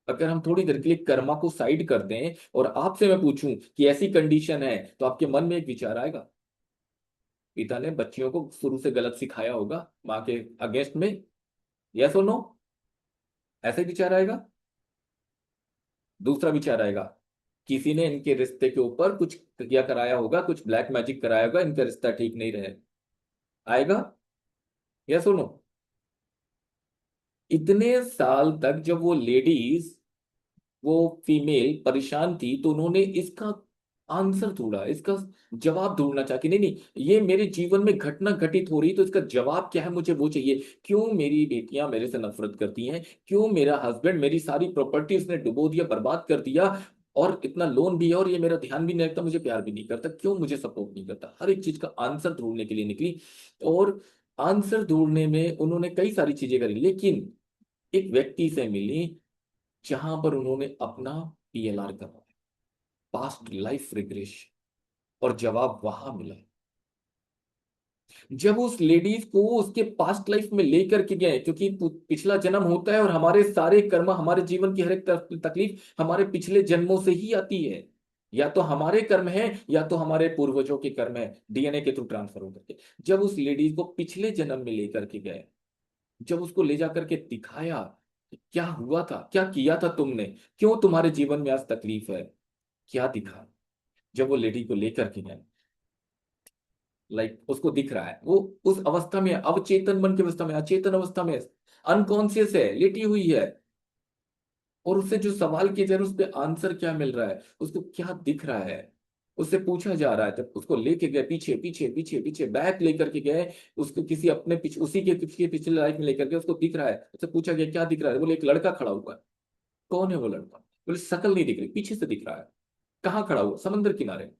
अगर हम थोड़ी देर के लिए कर्मा को साइड कर दें और आपसे मैं पूछूं कि ऐसी कंडीशन है, तो आपके मन में एक विचार आएगा, पिता ने बच्चियों को शुरू से गलत सिखाया होगा माँ के अगेंस्ट में। यस और नो? ऐसा ही विचार आएगा। दूसरा विचार आएगा, किसी ने इनके रिश्ते के ऊपर कुछ किया कराया होगा, कुछ ब्लैक मैजिक कराया होगा, इनका रिश्ता ठीक नहीं रहे। आएगा? यस और नो? इतने साल तक जब वो लेडीज, वो फीमेल परेशान थी, तो उन्होंने इसका आंसर ढूंढा, इसका जवाब ढूंढना चाहा कि नहीं नहीं, ये मेरे जीवन में घटना घटित हो रही, तो इसका जवाब क्या है, मुझे वो चाहिए। क्यों मेरी बेटियां मेरे से नफरत करती हैं? क्यों मेरा हस्बैंड मेरी सारी प्रॉपर्टी उसने डुबो दिया, बर्बाद कर दिया, और इतना लोन भी है, और ये मेरा ध्यान भी नहीं रखता, मुझे प्यार भी नहीं करता, क्यों मुझे सपोर्ट नहीं करता? हर एक चीज का आंसर ढूंढने के लिए निकली। और आंसर ढूंढने में उन्होंने कई सारी चीजें करी, लेकिन एक व्यक्ति से मिली जहां पर उन्होंने अपना पीएलआर करवाया, पास्ट लाइफ रिग्रेशन, और जवाब वहां मिला। जब उस लेडीज को उसके पास्ट लाइफ में लेकर के गए, क्योंकि पिछला जन्म होता है, और हमारे सारे कर्म, हमारे जीवन की हर एक तकलीफ हमारे पिछले जन्मों से ही आती है। या तो हमारे कर्म है, या तो हमारे पूर्वजों के कर्म है, डीएनए के थ्रू ट्रांसफर होकर के। जब उस लेडीज को पिछले जन्म में लेकर के गए, जब उसको ले जाकर के दिखाया कि क्या हुआ था, क्या किया था तुमने, क्यों तुम्हारे जीवन में आज तकलीफ है, क्या दिखा? जब वो लेडी को लेकर के गए, उसको दिख रहा है वो उस अवस्था में, अवचेतन मन की अवस्था में, अचेतन अवस्था में, अनकॉन्शियस है, लेटी हुई है। और उससे जो सवाल किए जा रहे हैं, उस पर आंसर क्या मिल रहा है, उसको क्या दिख रहा है? उससे पूछा जा रहा है, जब उसको लेके गए पीछे पीछे पीछे पीछे बैक लेकर के गए, उसको किसी अपने पीछे उसी के पीछे पिछले लाइफ में लेकर गए, उसको दिख रहा है, उससे पूछा गया क्या दिख रहा है, बोले एक लड़का खड़ा हुआ है। कौन है वो लड़का? बोले शक्ल नहीं दिख रही, पीछे से दिख रहा है। कहाँ खड़ा हुआ? समंदर किनारे।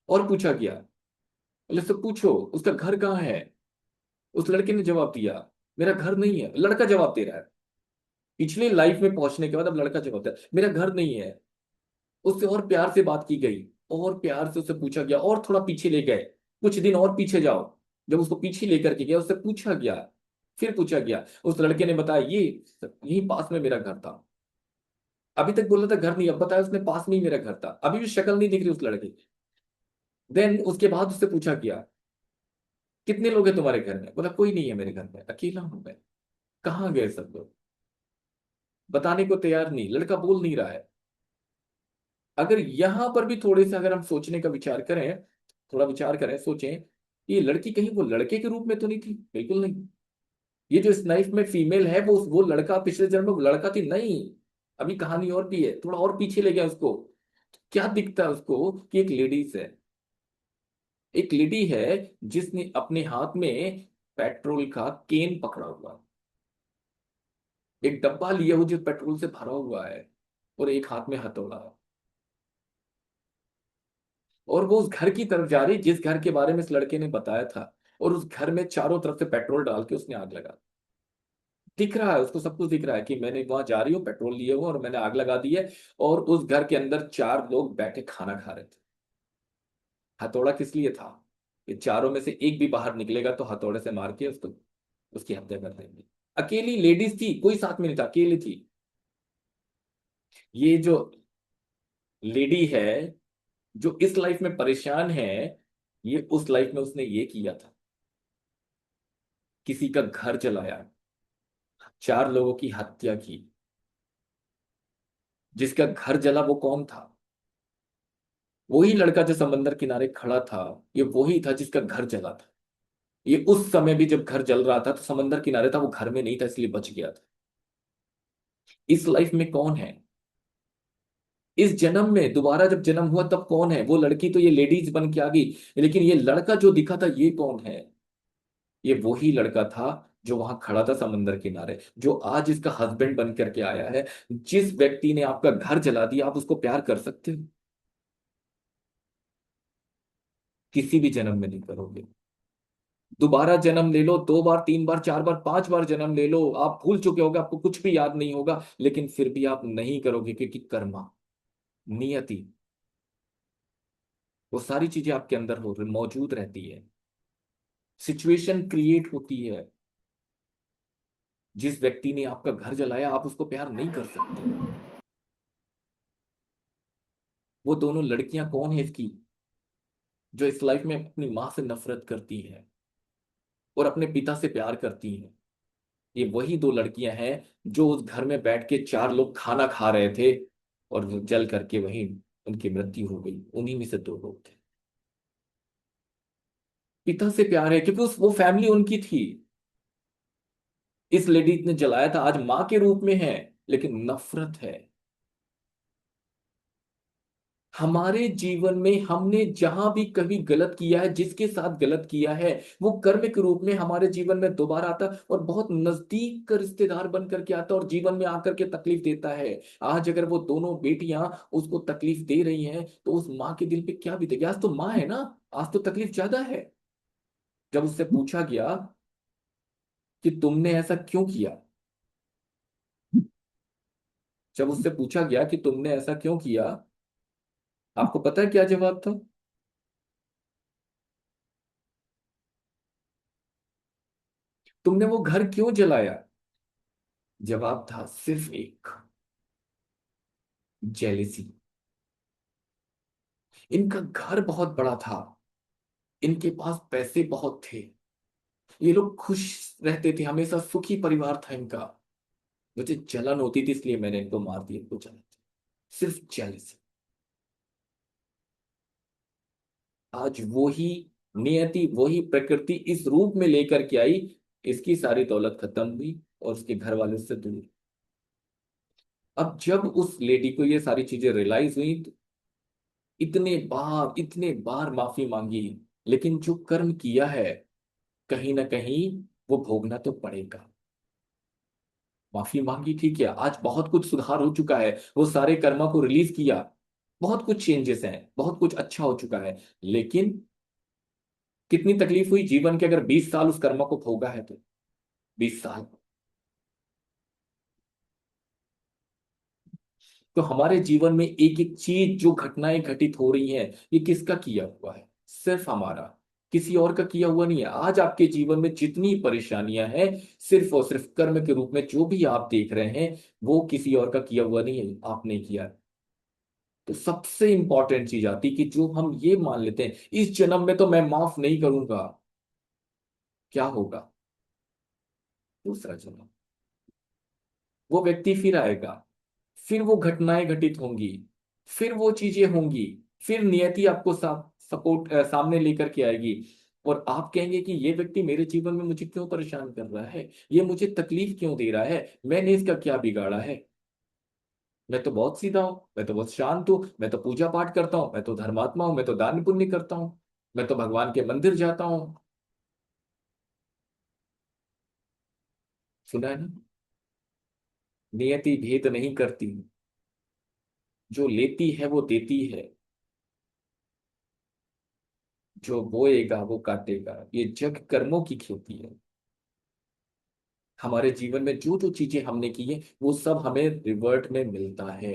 और पूछा गया, बोले उससे पूछो उसका घर कहाँ है। उस लड़के ने जवाब दिया, मेरा घर नहीं है। लड़का जवाब दे रहा है, पिछले लाइफ में पहुंचने के बाद अब लड़का जवाब दे रहा है, मेरा घर नहीं है। उससे और प्यार से बात की गई, और प्यार से उससे पूछा गया, और थोड़ा पीछे ले गए, कुछ दिन और पीछे जाओ। जब उसको पीछे लेकर के गया, उससे पूछा गया, फिर पूछा गया, उस लड़के ने बताया ये यही पास में मेरा घर था। अभी तक बोल रहा था घर नहीं, अब बताया उसने पास में ही मेरा घर था, अभी भी शक्ल नहीं दिख रही उस लड़के की। देन उसके बाद उससे पूछा गया कितने लोग हैं तुम्हारे घर में? बोला कोई नहीं है मेरे घर में, अकेला हूं मैं। कहाँ गए सब लोग? बताने को तैयार नहीं, लड़का बोल नहीं रहा है। अगर यहां पर भी थोड़े से अगर हम सोचने का विचार करें, थोड़ा विचार करें, सोचें, ये लड़की कहीं वो लड़के के रूप में तो नहीं थी? बिल्कुल नहीं। ये जो इस लाइफ में फीमेल है, वो लड़का पिछले जन्म में वो लड़का थी नहीं। अभी कहानी और भी है, थोड़ा और पीछे ले गया उसको। क्या दिखता है उसको कि एक लेडीज है, एक लेडी है जिसने अपने हाथ में पेट्रोल का केन पकड़ा हुआ है, एक डब्बा लिया हुआ जो पेट्रोल से भरा हुआ है, और एक हाथ में हथौड़ा है। और वो उस घर की तरफ जा रही जिस घर के बारे में इस लड़के ने बताया था, और उस घर में चारों तरफ से पेट्रोल डाल के उसने आग लगा। दिख रहा है उसको, सब कुछ दिख रहा है कि मैंने वहां जा रही हूँ, पेट्रोल लिए हुआ और मैंने आग लगा दी है। और उस घर के अंदर चार लोग बैठे खाना खा रहे थे। हथौड़ा किस लिए था? ये चारों में से एक भी बाहर निकलेगा तो हथौड़े से मार के उसको, उसकी हत्या कर देंगे। अकेली लेडीज थी, कोई साथ में नहीं था, अकेली थी। ये जो लेडी है, जो इस लाइफ में परेशान है, ये उस लाइफ में उसने ये किया था, किसी का घर जलाया, चार लोगों की हत्या की। जिसका घर जला वो कौन था? वही लड़का जो समंदर किनारे खड़ा था, ये वही था जिसका घर जला था। ये उस समय भी जब घर जल रहा था तो समंदर किनारे था, वो घर में नहीं था, इसलिए बच गया था। इस लाइफ में कौन है? इस जन्म में दोबारा जब जन्म हुआ तब कौन है? वो लड़की तो ये लेडीज बन के आ गई, लेकिन ये लड़का जो दिखा था ये कौन है? ये वही लड़का था जो वहां खड़ा था समंदर किनारे, जो आज इसका हस्बैंड बन करके आया है। जिस व्यक्ति ने आपका घर जला दिया, आप उसको प्यार कर सकते हो? किसी भी जन्म में नहीं करोगे। दोबारा जन्म ले लो, दो बार, तीन बार, चार बार, पांच बार जन्म ले लो, आप भूल चुके होगे, आपको कुछ भी याद नहीं होगा, लेकिन फिर भी आप नहीं करोगे, क्योंकि कर्मा, नियति, वो सारी चीजें आपके अंदर मौजूद रहती है। सिचुएशन क्रिएट होती है। जिस व्यक्ति ने आपका घर जलाया, आप उसको प्यार नहीं कर सकते। वो दोनों लड़कियां कौन है इसकी, जो इस लाइफ में अपनी माँ से नफरत करती है और अपने पिता से प्यार करती है? ये वही दो लड़कियां हैं जो उस घर में बैठ के चार लोग खाना खा रहे थे, और वो जल करके वहीं उनकी मृत्यु हो गई। उन्हीं में से दो लोग थे। पिता से प्यार है क्योंकि उस वो फैमिली उनकी थी। इस लेडी ने जलाया था, आज माँ के रूप में है, लेकिन नफरत है। हमारे जीवन में हमने जहां भी कभी गलत किया है, जिसके साथ गलत किया है, वो कर्म के रूप में हमारे जीवन में दोबारा आता है, और बहुत नजदीक का रिश्तेदार बन करके आता है, और जीवन में आकर के तकलीफ देता है। आज अगर वो दोनों बेटियां उसको तकलीफ दे रही हैं, तो उस माँ के दिल पे क्या बीतेगी? आज तो माँ है ना, आज तो तकलीफ ज्यादा है। जब उससे पूछा गया कि तुमने ऐसा क्यों किया, जब उससे पूछा गया कि तुमने ऐसा क्यों किया, आपको पता है क्या जवाब था? तुमने वो घर क्यों जलाया? जवाब था सिर्फ एक, जेलिसी। इनका घर बहुत बड़ा था, इनके पास पैसे बहुत थे, ये लोग खुश रहते थे, हमेशा सुखी परिवार था इनका। मुझे जलन होती थी इसलिए मैंने इनको मार दिया, इनको जलन थी। सिर्फ जेलिसी। आज वही नियति, वही प्रकृति इस रूप में लेकर के आई, इसकी सारी दौलत खत्म हुई और उसके घर वाले से दूर। अब जब उस लेडी को ये सारी चीजें रियलाइज हुई, इतने बार माफी मांगी, लेकिन जो कर्म किया है कहीं ना कहीं वो भोगना तो पड़ेगा। माफी मांगी ठीक है, आज बहुत कुछ सुधार हो चुका है, वो सारे कर्मा को रिलीज किया, बहुत कुछ चेंजेस हैं, बहुत कुछ अच्छा हो चुका है, लेकिन कितनी तकलीफ हुई जीवन के, अगर 20 साल उस कर्मा को भोगा है तो 20 साल। तो हमारे जीवन में एक एक चीज जो घटनाएं घटित हो रही हैं, ये किसका किया हुआ है? सिर्फ हमारा, किसी और का किया हुआ नहीं है। आज आपके जीवन में जितनी परेशानियां हैं, सिर्फ और सिर्फ कर्म के रूप में जो भी आप देख रहे हैं, वो किसी और का किया हुआ नहीं है, आपने किया है। तो सबसे इंपॉर्टेंट चीज आती कि जो हम ये मान लेते हैं इस जन्म में तो मैं माफ नहीं करूंगा, क्या होगा? दूसरा जन्म वो व्यक्ति फिर आएगा, फिर वो घटनाएं घटित होंगी, फिर वो चीजें होंगी, फिर नियति आपको सामने लेकर के आएगी, और आप कहेंगे कि ये व्यक्ति मेरे जीवन में मुझे क्यों परेशान कर रहा है, ये मुझे तकलीफ क्यों दे रहा है, मैंने इसका क्या बिगाड़ा है? मैं तो बहुत सीधा हूँ, मैं तो बहुत शांत हूँ, मैं तो पूजा पाठ करता हूँ, मैं तो धर्मात्मा हूँ, मैं तो दान पुण्य करता हूँ, मैं तो भगवान के मंदिर जाता हूँ। सुना है ना? नियति भेद नहीं करती, जो लेती है वो देती है, जो बोएगा वो काटेगा, ये जग कर्मों की खेती है। हमारे जीवन में जो जो चीजें हमने की है वो सब हमें रिवर्ट में मिलता है।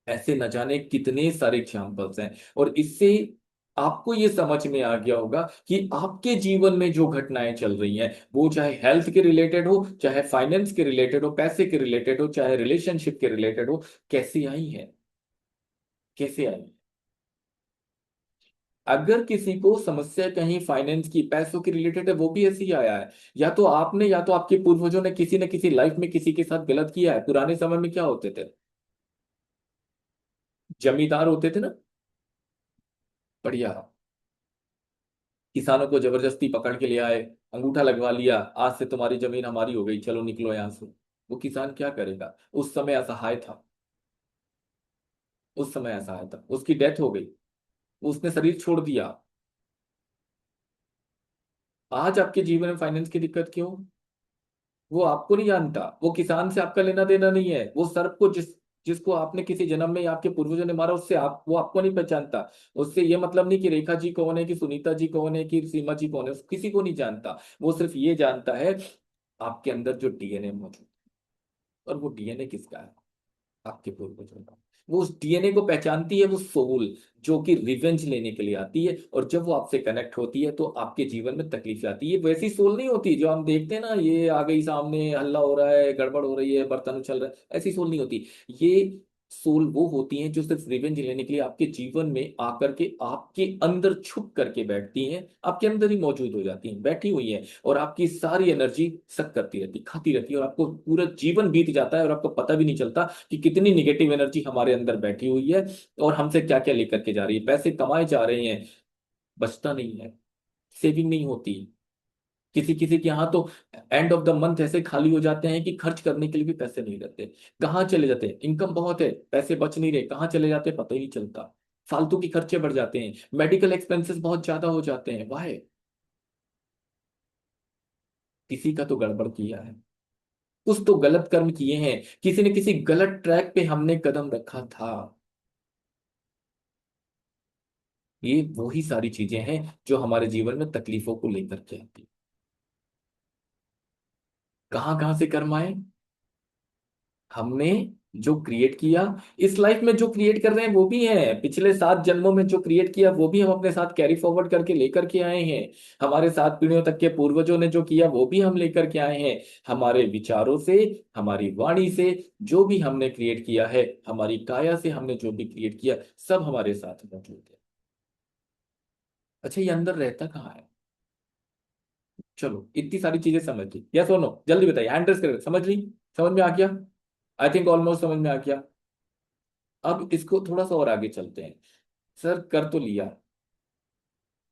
ऐसे न जाने कितने सारे एग्जाम्पल्स हैं, और इससे आपको ये समझ में आ गया होगा कि आपके जीवन में जो घटनाएं चल रही हैं, वो चाहे हेल्थ के रिलेटेड हो, चाहे फाइनेंस के रिलेटेड हो, पैसे के रिलेटेड हो, चाहे रिलेशनशिप के रिलेटेड हो, कैसे आई है, कैसे आई। अगर किसी को समस्या कहीं फाइनेंस की, पैसों की रिलेटेड है, वो भी ऐसे ही आया है। या तो आपने, या तो आपके पूर्वजों ने किसी न किसी लाइफ में किसी के साथ गलत किया है। पुराने समय में क्या होते थे? जमींदार होते थे ना, बढ़िया, किसानों को जबरदस्ती पकड़ के ले आए, अंगूठा लगवा लिया, आज से तुम्हारी जमीन हमारी हो गई, चलो निकलो यहां से। वो किसान क्या करेगा? उस समय असहाय था, उस समय असहाय था, उसकी डेथ हो गई, उसने शरीर छोड़ दिया। आज आपके जीवन में फाइनेंस की दिक्कत क्यों? वो आपको नहीं जानता, वो किसान से आपका लेना देना नहीं है, वो सर्प को जिसको आपने किसी जन्म में या आपके पूर्वजों ने मारा, उससे आप, वो आपको नहीं पहचानता। उससे ये मतलब नहीं कि रेखा जी कौन है, कि सुनीता जी कौन है, कि सीमा जी कौन है, किसी को नहीं जानता। वो सिर्फ ये जानता है आपके अंदर जो डीएनए मौजूद है, और वो डीएनए किसका है? आपके पूर्वजों का। वो उस डीएनए को पहचानती है वो सोल, जो कि रिवेंज लेने के लिए आती है, और जब वो आपसे कनेक्ट होती है तो आपके जीवन में तकलीफ आती है। वैसी सोल नहीं होती जो हम देखते हैं ना, ये आ गई सामने, हल्ला हो रहा है, गड़बड़ हो रही है, बर्तन उछल रहा है, ऐसी सोल नहीं होती। ये सोल वो होती हैं जो सिर्फ रिवेंज लेने के लिए आपके जीवन में आकर के आपके अंदर छुप करके बैठती हैं, आपके अंदर ही मौजूद हो जाती हैं, बैठी हुई हैं, और आपकी सारी एनर्जी सक करती रहती, खाती रहती है, और आपको पूरा जीवन बीत जाता है और आपको पता भी नहीं चलता कि कितनी निगेटिव एनर्जी हमारे अंदर बैठी हुई है, और हमसे क्या क्या लेकर के जा रही है। पैसे कमाए जा रहे हैं, बचता नहीं है, सेविंग नहीं होती। किसी किसी के यहाँ तो एंड ऑफ द मंथ ऐसे खाली हो जाते हैं कि खर्च करने के लिए भी पैसे नहीं रहते। कहाँ चले जाते हैं? इनकम बहुत है, पैसे बच नहीं रहे, कहाँ चले जाते हैं पता ही नहीं चलता। फालतू के खर्चे बढ़ जाते हैं, मेडिकल एक्सपेंसेस बहुत ज्यादा हो जाते हैं, वाह? किसी का तो गड़बड़ किया है, कुछ तो गलत कर्म किए हैं, किसी ने किसी गलत ट्रैक पे हमने कदम रखा था। ये वही सारी चीजें हैं जो हमारे जीवन में तकलीफों को लेकर के आती है। कहाँ कहाँ से कर्म आए? हमने जो क्रिएट किया, इस लाइफ में जो क्रिएट कर रहे हैं वो भी है, पिछले 7 जन्मों में जो क्रिएट किया वो भी हम अपने साथ कैरी फॉरवर्ड करके लेकर के आए हैं। हमारे 7 पीढ़ियों तक के पूर्वजों ने जो किया वो भी हम लेकर के आए हैं। हमारे विचारों से, हमारी वाणी से, जो भी हमने क्रिएट किया है, हमारी काया से हमने जो भी क्रिएट किया, सब हमारे साथ मौजूद है। अच्छा, ये अंदर रहता कहाँ है? चलो, इतनी सारी चीजें समझ ली, यस और नो, जल्दी बताइए, हैंड रेस कर, समझ ली? समझ में आ गया? आई थिंक ऑलमोस्ट समझ में आ गया। अब इसको थोड़ा सा और आगे चलते हैं। सर, कर तो लिया,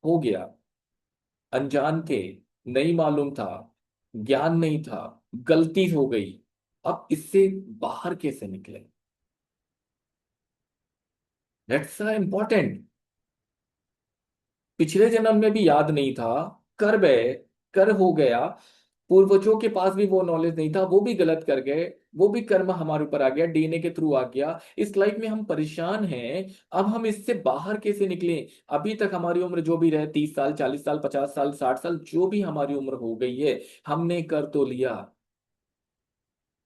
हो गया, अनजान थे, नहीं मालूम था, ज्ञान नहीं था, गलती हो गई, अब इससे बाहर कैसे निकले? That's important. पिछले जन्म में भी याद नहीं था, कर गए, कर हो गया, पूर्वजों के पास भी वो नॉलेज नहीं था, वो भी गलत कर गए, वो भी कर्म हमारे ऊपर आ गया, डीएनए के थ्रू आ गया, इस लाइफ में हम परेशान हैं। अब हम इससे बाहर कैसे निकलें? अभी तक हमारी उम्र जो भी रहे, 30 साल, 40 साल, 50 साल, 60 साल, जो भी हमारी उम्र हो गई है, हमने कर तो लिया,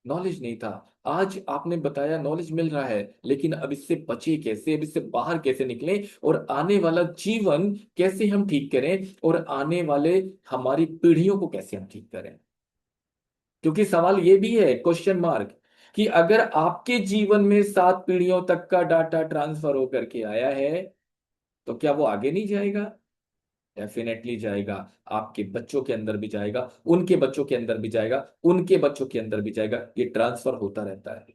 नॉलेज नहीं था। आज आपने बताया नॉलेज मिल रहा है, लेकिन अब इससे बचे कैसे, अब इससे बाहर कैसे निकलें, और आने वाला जीवन कैसे हम ठीक करें, और आने वाले हमारी पीढ़ियों को कैसे हम ठीक करें? क्योंकि सवाल ये भी है, क्वेश्चन मार्क, कि अगर आपके जीवन में 7 पीढ़ियों तक का डाटा ट्रांसफर होकर के आया है, तो क्या वो आगे नहीं जाएगा? डेफिनेटली जाएगा। आपके बच्चों के अंदर भी जाएगा, उनके बच्चों के अंदर भी जाएगा, उनके बच्चों के अंदर भी जाएगा, ये ट्रांसफर होता रहता है।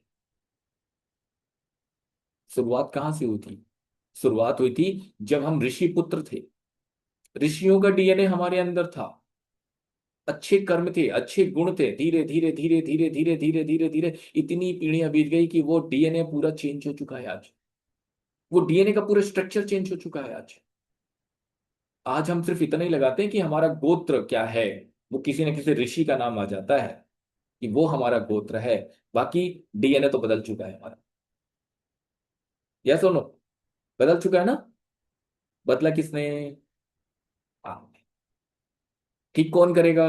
शुरुआत कहाँ से हुई थी? शुरुआत हुई थी जब हम ऋषि पुत्र थे। ऋषियों का डीएनए हमारे अंदर था, अच्छे कर्म थे, अच्छे गुण थे, धीरे धीरे धीरे धीरे धीरे धीरे धीरे धीरे इतनी पीढ़ियां बीत गई कि वो डीएनए पूरा चेंज हो चुका है आज। वो डीएनए का पूरा स्ट्रक्चर चेंज हो चुका है आज। आज हम सिर्फ इतना ही लगाते हैं कि हमारा गोत्र क्या है, वो किसी न किसी ऋषि का नाम आ जाता है कि वो हमारा गोत्र है। बाकी डीएनए तो बदल चुका है हमारा। यस और नो? बदल चुका है ना? बदला किसने? आप। ठीक कौन करेगा?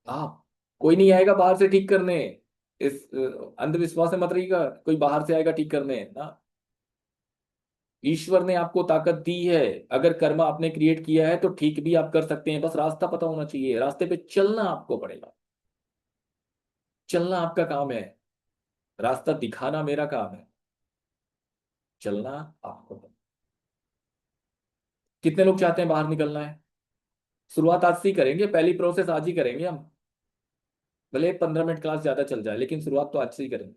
आप। कोई नहीं आएगा बाहर से ठीक करने। इस अंधविश्वास में मत रहिएगा, कोई बाहर से आएगा ठीक करने ना। ईश्वर ने आपको ताकत दी है। अगर कर्म आपने क्रिएट किया है तो ठीक भी आप कर सकते हैं, बस रास्ता पता होना चाहिए, रास्ते पे चलना आपको पड़ेगा। चलना आपका काम है, रास्ता दिखाना मेरा काम है, चलना आपको। कितने लोग चाहते हैं बाहर निकलना है? शुरुआत आज से ही करेंगे, पहली प्रोसेस आज ही करेंगे हम। भले 15 मिनट क्लास ज्यादा चल जाए, लेकिन शुरुआत तो आज से ही करेंगे।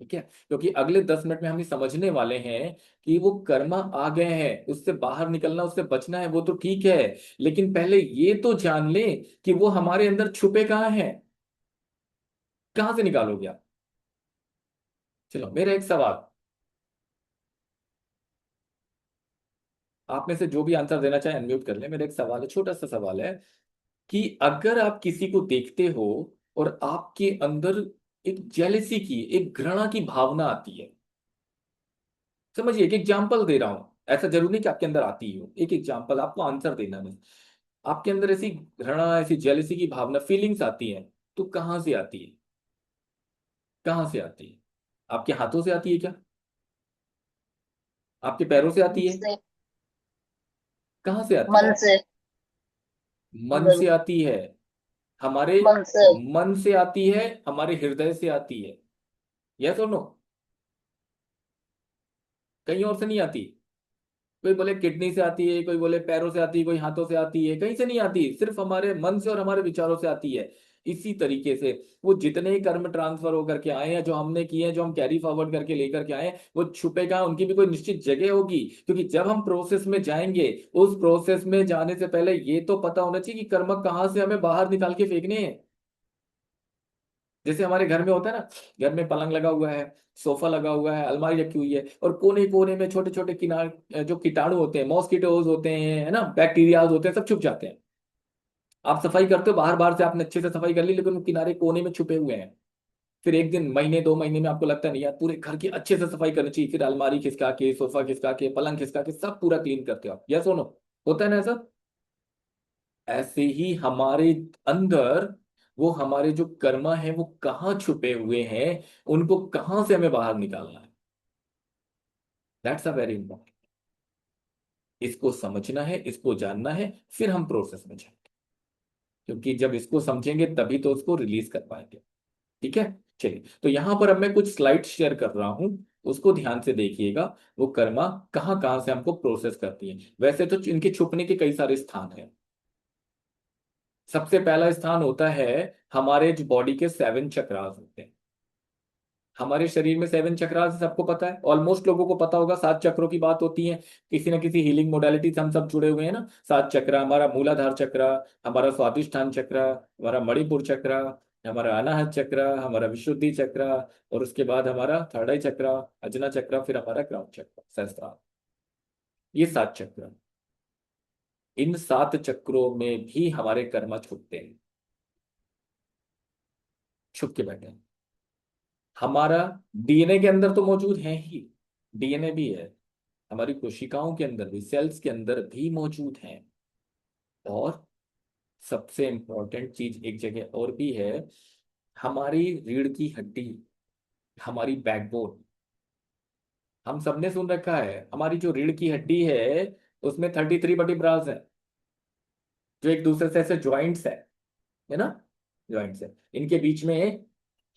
ठीक है? क्योंकि अगले 10 मिनट में हम ये समझने वाले हैं कि वो कर्मा आ गए हैं, उससे बाहर निकलना, उससे बचना है, वो तो ठीक है, लेकिन पहले ये तो जान ले कि वो हमारे अंदर छुपे कहाँ हैं। कहाँ से निकालोगे आप? चलो मेरा एक सवाल, आप में से जो भी आंसर देना चाहे अनम्यूट कर ले। मेरा एक सवाल है, छोटा सा सवाल है, कि अगर आप किसी को देखते हो और आपके अंदर एक जेलेसी की, एक घृणा की भावना आती है, समझिए, एक एग्जाम्पल दे रहा हूं, ऐसा जरूरी नहीं कि आपके अंदर आती हो, एक एग्जाम्पल आपको आंसर देना है। आपके अंदर ऐसी घृणा, ऐसी जेलेसी की भावना, फीलिंग्स आती हैं, तो कहाँ से आती है? कहाँ से आती है? आपके हाथों से आती है क्या? आपके पैरों से आती है? से, कहाँ से आती मन है? से। मन से बिल्कुल। आती है। हमारे मन से। मन से आती है, हमारे हृदय से आती है। यस और नो? कहीं और से नहीं आती। कोई बोले किडनी से आती है, कोई बोले पैरों से आती है, कोई हाथों से आती है, कहीं से नहीं आती, सिर्फ हमारे मन से और हमारे विचारों से आती है। इसी तरीके से वो जितने ही कर्म ट्रांसफर होकर के आए हैं, जो हमने किए हैं, जो हम कैरी फॉरवर्ड करके लेकर के आए हैं, वो छुपेगा, उनकी भी कोई निश्चित जगह होगी। क्योंकि जब हम प्रोसेस में जाएंगे, उस प्रोसेस में जाने से पहले ये तो पता होना चाहिए कि कर्म कहाँ से हमें बाहर निकाल के फेंकने हैं। जैसे हमारे घर में होता है ना, घर में पलंग लगा हुआ है, सोफा लगा हुआ है, अलमारी रखी हुई है, और कोने कोने में छोटे छोटे किनार जो कीटाणु होते हैं, मॉस्किटोज होते हैं, है ना, बैक्टीरियाज होते हैं, सब छुप जाते हैं। आप सफाई करते हो, बाहर बाहर से आपने अच्छे से सफाई कर ली, लेकिन वो किनारे कोने में छुपे हुए हैं। फिर एक दिन, महीने, 2 महीने में आपको लगता नहीं यार, पूरे घर की अच्छे से सफाई करनी चाहिए, फिर अलमारी खिसका के, सोफा खिसका के, पलंग खिसका के, सब पूरा क्लीन करते हो आप। यस, सुनो, होता है ना ऐसा? ऐसे ही हमारे अंदर वो हमारे जो कर्मा है वो कहाँ छुपे हुए हैं, उनको कहाँ से हमें बाहर निकालना है। That's a very important. इसको समझना है, इसको जानना है, फिर हम प्रोसेस में जाएंगे। क्योंकि जब इसको समझेंगे तभी तो उसको रिलीज कर पाएंगे। ठीक है? चलिए, तो यहां पर अब मैं कुछ स्लाइड शेयर कर रहा हूं, उसको ध्यान से देखिएगा। वो कर्मा कहाँ कहाँ से हमको प्रोसेस करती है। वैसे तो इनके छुपने के कई सारे स्थान हैं। सबसे पहला स्थान होता है, हमारे जो बॉडी के 7 चक्रास होते हैं। हमारे शरीर में 7 चक्रास, सबको पता है, ऑलमोस्ट लोगों को पता होगा। 7 चक्रों की बात होती है, किसी ना किसी हीलिंग मोडालिटी से हम सब जुड़े हुए हैं ना। 7 चक्र, हमारा मूलाधार चक्र, हमारा स्वादिष्ठान चक्र, हमारा मणिपुर चक्र, हमारा अनाहत चक्र, हमारा विशुद्धि चक्र, और उसके बाद हमारा थर्ड आई चक्र, अजना चक्र, फिर हमारा क्राउन चक्र, सहस्त्रार। ये 7 चक्र। इन 7 चक्रों में भी हमारे कर्म छुपते हैं, छुप के बैठे हैं। हमारा डीएनए के अंदर तो मौजूद है ही, डीएनए भी है, हमारी कोशिकाओं के अंदर भी, सेल्स के अंदर भी मौजूद है। और सबसे इंपॉर्टेंट चीज एक जगह और भी है, हमारी रीढ़ की हड्डी, हमारी बैकबोन, हम सबने सुन रखा है हमारी जो रीढ़ की हड्डी है उसमें 33 वर्टिब्रास है, जो एक दूसरे से ऐसे ज्वाइंट्स है ना, ज्वाइंट्स है, इनके बीच में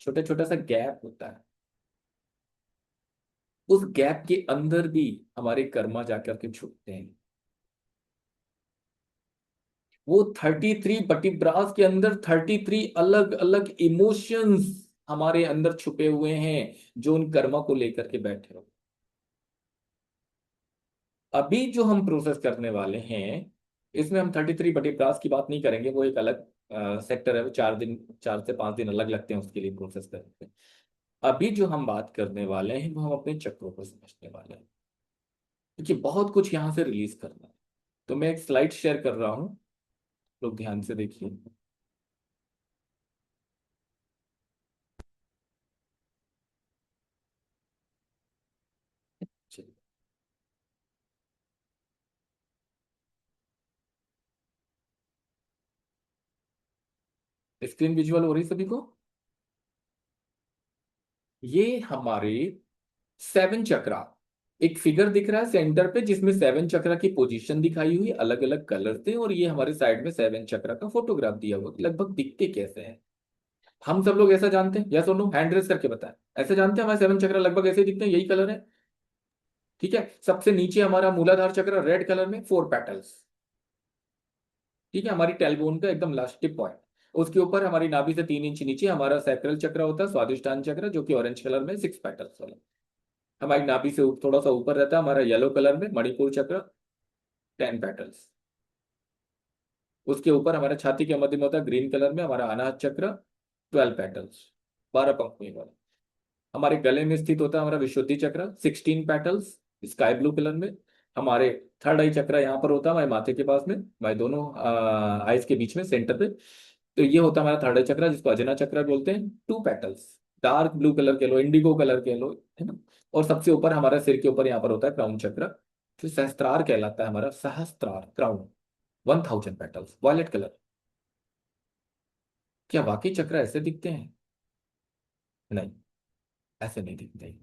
छोटा छोटा सा गैप होता है। उस गैप के अंदर भी हमारे कर्मा जाकर के छुपते हैं। वो 33 वर्टिब्रास के अंदर 33 अलग अलग इमोशंस हमारे अंदर छुपे हुए हैं, जो उन कर्मा को लेकर के बैठे हो। अभी जो हम प्रोसेस करने वाले हैं, इसमें हम 33 वर्टिब्रास की बात नहीं करेंगे, वो एक अलग सेक्टर है, वो 4 दिन, 4 से 5 दिन अलग लगते हैं उसके लिए प्रोसेस करने में। अभी जो हम बात करने वाले हैं वो हम अपने चक्रों को समझने वाले हैं, क्योंकि बहुत कुछ यहाँ से रिलीज करना है। तो मैं एक स्लाइड शेयर कर रहा हूँ, लोग ध्यान से देखिए। चलिए, स्क्रीन विजुअल हो रही सभी को? ये हमारे 7 चक्रा, एक फिगर दिख रहा है सेंटर पे जिसमें 7 चक्रा की पोजीशन दिखाई हुई अलग अलग कलर से, और ये हमारे साइड में 7 चक्रा का फोटोग्राफ दिया हुआ, लगभग दिखते कैसे हैं। हम सब लोग ऐसा जानते हैं, या सुनो हैंड रेस करके बताएं, ऐसे जानते हैं हमारे 7 चक्रा लगभग ऐसे दिखते हैं, यही कलर है। ठीक है, सबसे नीचे हमारा मूलाधार चक्र रेड कलर में 4 पेटल्स। ठीक है, हमारी टेलबोन का एकदम लास्ट टिप पॉइंट, उसके ऊपर हमारी नाभि से 3 इंच नीचे हमारा सैक्रल चक्र होता है, स्वादिष्टान चक्र, जो कि ऑरेंज कलर में 6 पेटल्स वाला। हमारी नाभि से थोड़ा सा ऊपर रहता है हमारा येलो कलर में मणिपुर चक्र, 10 पेटल्स। उसके ऊपर हमारे छाती के मध्य में होता है ग्रीन कलर में हमारा अनाहत चक्र, 12 पेटल्स, 12 पंखुड़ी वाला। हमारे गले में स्थित होता है हमारा विशुद्धि चक्र, 16 पेटल्स, स्काई ब्लू कलर में। हमारे थर्ड आई चक्र यहाँ पर होता है हमारे माथे के पास में, हमारे दोनों आईज के बीच में सेंटर पे। तो ये होता है हमारा थर्ड आई चक्र, जिसको अजना चक्र बोलते हैं, 2 पेटल्स, डार्क ब्लू कलर के लो, इंडिगो कलर के लो, है ना। और सबसे ऊपर हमारा सिर के ऊपर यहाँ पर होता है क्राउन चक्र, जो सहस्त्रार कहलाता है, हमारा सहस्त्रार क्राउन, 1000 पेटल्स, वॉयलेट कलर। क्या वाकई चक्र ऐसे दिखते हैं? नहीं, ऐसे नहीं दिखते।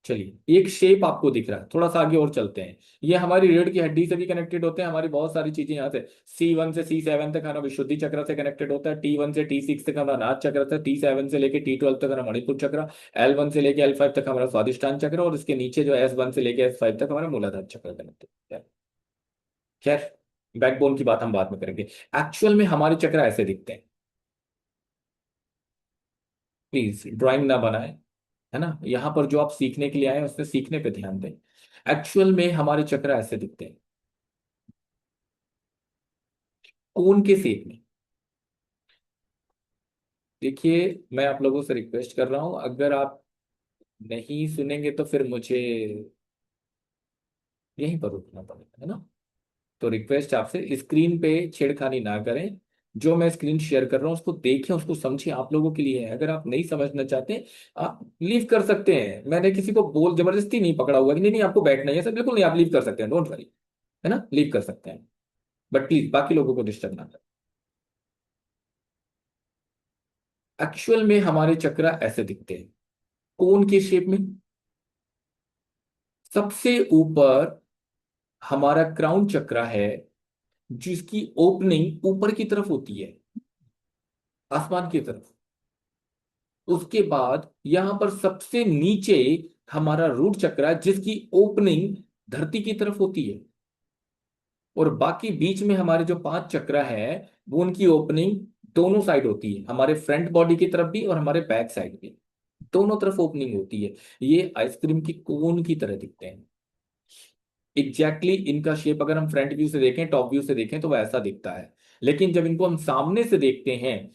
चलिए, एक शेप आपको दिख रहा है, थोड़ा सा आगे और चलते हैं। ये हमारी रीढ़ की हड्डी से भी कनेक्टेड होते हैं, हमारी बहुत सारी चीजें यहाँ से C1 से C7 तक हमारा विशुद्धि चक्र से कनेक्टेड होता है, T1 से T6 तक हमारा नाथ चक्र था, T7 से लेके T12 तक हमारा मणिपुर चक्र, L1 से लेके L5 तक हमारा स्वादिष्टान चक्र, और इसके नीचे जो S1 से लेके S5 तक हमारा मूलाधार चक्र कनेक्टेड है। खैर, बैकबोन की बात हम बाद में करेंगे। एक्चुअल में हमारे चक्र ऐसे दिखते हैं, प्लीज ड्राइंग ना बनाए, है ना, यहाँ पर जो आप सीखने के लिए आए हैं उसमें सीखने पे ध्यान दें। एक्चुअल में हमारे चक्र ऐसे दिखते हैं, कोन के शेप में। देखिए, मैं आप लोगों से रिक्वेस्ट कर रहा हूं, अगर आप नहीं सुनेंगे तो फिर मुझे यहीं पर रुकना पड़ेगा, है ना। तो रिक्वेस्ट आपसे, स्क्रीन पे छेड़खानी ना करें, जो मैं स्क्रीन शेयर कर रहा हूं उसको देखें, उसको समझें, आप लोगों के लिए है। अगर आप नहीं समझना चाहते, आप लीव कर सकते हैं, मैंने किसी को बोल जबरदस्ती नहीं पकड़ा हुआ कि नहीं नहीं आपको बैठना ही है, सर बिल्कुल नहीं, आप लीव कर सकते हैं, डोंट वरी, है ना, लीव कर सकते हैं। बट प्लीज बाकी लोगों को डिस्टर्ब ना करें। एक्चुअल में हमारे चक्र ऐसे दिखते हैं, कोन के शेप में। सबसे ऊपर हमारा क्राउन चक्र है, जिसकी ओपनिंग ऊपर की तरफ होती है, आसमान की तरफ। उसके बाद यहां पर सबसे नीचे हमारा रूट चक्र है, जिसकी ओपनिंग धरती की तरफ होती है। और बाकी बीच में हमारे जो 5 चक्र है, वो उनकी ओपनिंग दोनों साइड होती है, हमारे फ्रंट बॉडी की तरफ भी और हमारे बैक साइड भी, दोनों तरफ ओपनिंग होती है। ये आइसक्रीम की कोन की तरह दिखते हैं। एग्जैक्टली इनका शेप अगर हम फ्रंट व्यू से देखें, टॉप व्यू से देखें, तो वह ऐसा दिखता है। लेकिन जब इनको हम सामने से देखते हैं,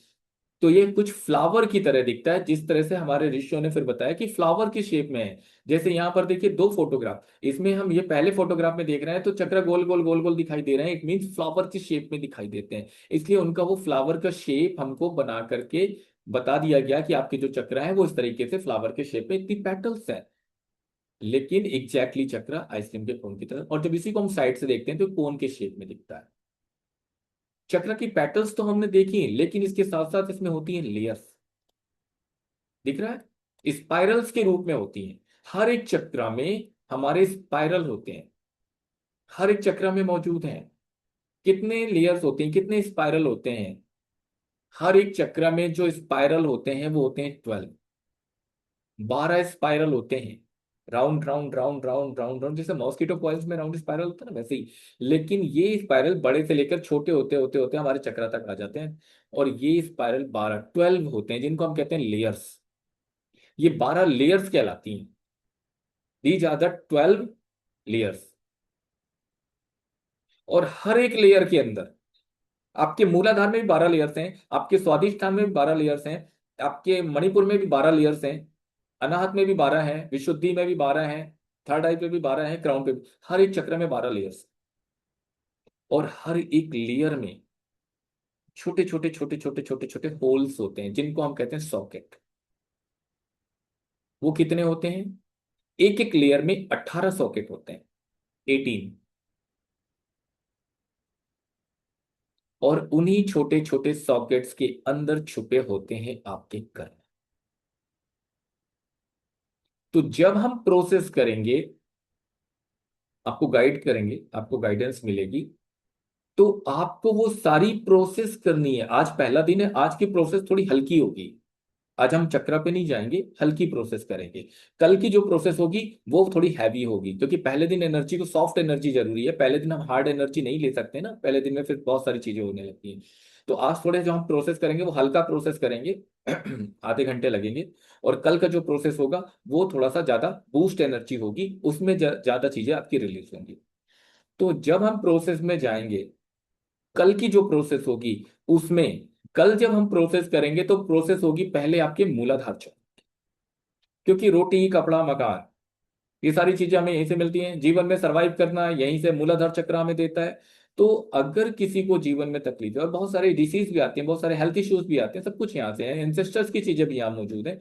तो ये कुछ फ्लावर की तरह दिखता है, जिस तरह से हमारे ऋषियों ने फिर बताया कि फ्लावर की शेप में है। जैसे यहाँ पर देखिए दो फोटोग्राफ, इसमें हम ये पहले फोटोग्राफ में देख रहे हैं तो चक्र गोल गोल गोल गोल दिखाई दे रहे हैं, इट मीन्स फ्लावर की शेप में दिखाई देते हैं। इसलिए उनका वो फ्लावर का शेप हमको बना करके बता दिया गया कि आपके जो चक्र है वो इस तरीके से फ्लावर के शेप में इतनी पेटल्स है। लेकिन एग्जैक्टली चक्र आइसक्रीम के कोन की तरह, और जब इसी को हम साइड से देखते हैं तो कोन के शेप में दिखता है। चक्र की पेटल्स तो हमने देखी, लेकिन इसके साथ साथ इसमें होती हैं लेयर्स। दिख रहा है, स्पाइरल्स के रूप में होती हैं। हर एक चक्र में हमारे स्पाइरल होते हैं, हर एक चक्र में मौजूद हैं। कितने लेयर्स होते हैं, कितने स्पाइरल होते हैं? हर एक चक्र में जो स्पाइरल होते हैं वो होते हैं 12। 12 स्पाइरल होते हैं, round round round round round round, जैसे मॉस्किटो कॉइल्स में राउंड स्पाइरल होता है ना, वैसे ही। लेकिन ये स्पाइरल बड़े से लेकर छोटे होते होते होते हमारे चक्र तक आ जाते हैं। और ये स्पाइरल 12 होते हैं, जिनको हम कहते हैं लेयर्स। ये 12 लेयर्स कहलाती हैं। These are the 12 layers. और हर एक लेयर के अंदर, आपके मूलाधार में भी 12 लेयर्स हैं, आपके स्वादिष्ठान में भी 12 लेयर्स हैं, आपके मणिपुर में भी 12 लेयर्स हैं, अनाहत में भी 12 हैं, विशुद्धि में भी 12 हैं, थर्ड आई पे भी 12 हैं, क्राउन पे भी। हर एक चक्र में 12 लेयर्स। और हर एक लेयर में छोटे छोटे छोटे छोटे छोटे छोटे होल्स होते हैं, जिनको हम कहते हैं सॉकेट। वो कितने होते हैं? एक एक लेयर में 18 सॉकेट होते हैं, 18। और उन्हीं छोटे छोटे सॉकेट्स के अंदर छुपे होते हैं आपके कर्म। तो जब हम प्रोसेस करेंगे, आपको गाइड करेंगे, आपको गाइडेंस मिलेगी, तो आपको वो सारी प्रोसेस करनी है। आज पहला दिन है, आज की प्रोसेस थोड़ी हल्की होगी। आज हम चक्रा पे नहीं जाएंगे, हल्की प्रोसेस करेंगे। कल की जो प्रोसेस होगी वो थोड़ी हैवी होगी, क्योंकि पहले दिन एनर्जी को, सॉफ्ट एनर्जी जरूरी है। पहले दिन हम हार्ड एनर्जी नहीं ले सकते ना, पहले दिन में फिर बहुत सारी चीजें होने लगती हैं। तो आज थोड़े जो हम प्रोसेस करेंगे वो हल्का प्रोसेस करेंगे। आधे घंटे लगेंगे। और कल का जो प्रोसेस होगा वो थोड़ा सा ज्यादा बूस्ट एनर्जी होगी, उसमें ज्यादा चीजें आपकी रिलीज होंगी। तो जब हम प्रोसेस में जाएंगे, कल की जो प्रोसेस होगी उसमें, कल जब हम प्रोसेस करेंगे तो प्रोसेस होगी पहले आपके मूलाधार चक्र। क्योंकि रोटी कपड़ा मकान, ये सारी चीजें हमें यहीं से मिलती हैं। जीवन में सरवाइव करना यहीं से मूलाधार चक्र हमें देता है। तो अगर किसी को जीवन में तकलीफ है, और बहुत सारे डिसीज भी आते हैं, बहुत सारे हेल्थ इश्यूज भी आते हैं, सब कुछ यहाँ से है, एंसेस्टर्स की चीजें भी यहाँ मौजूद है।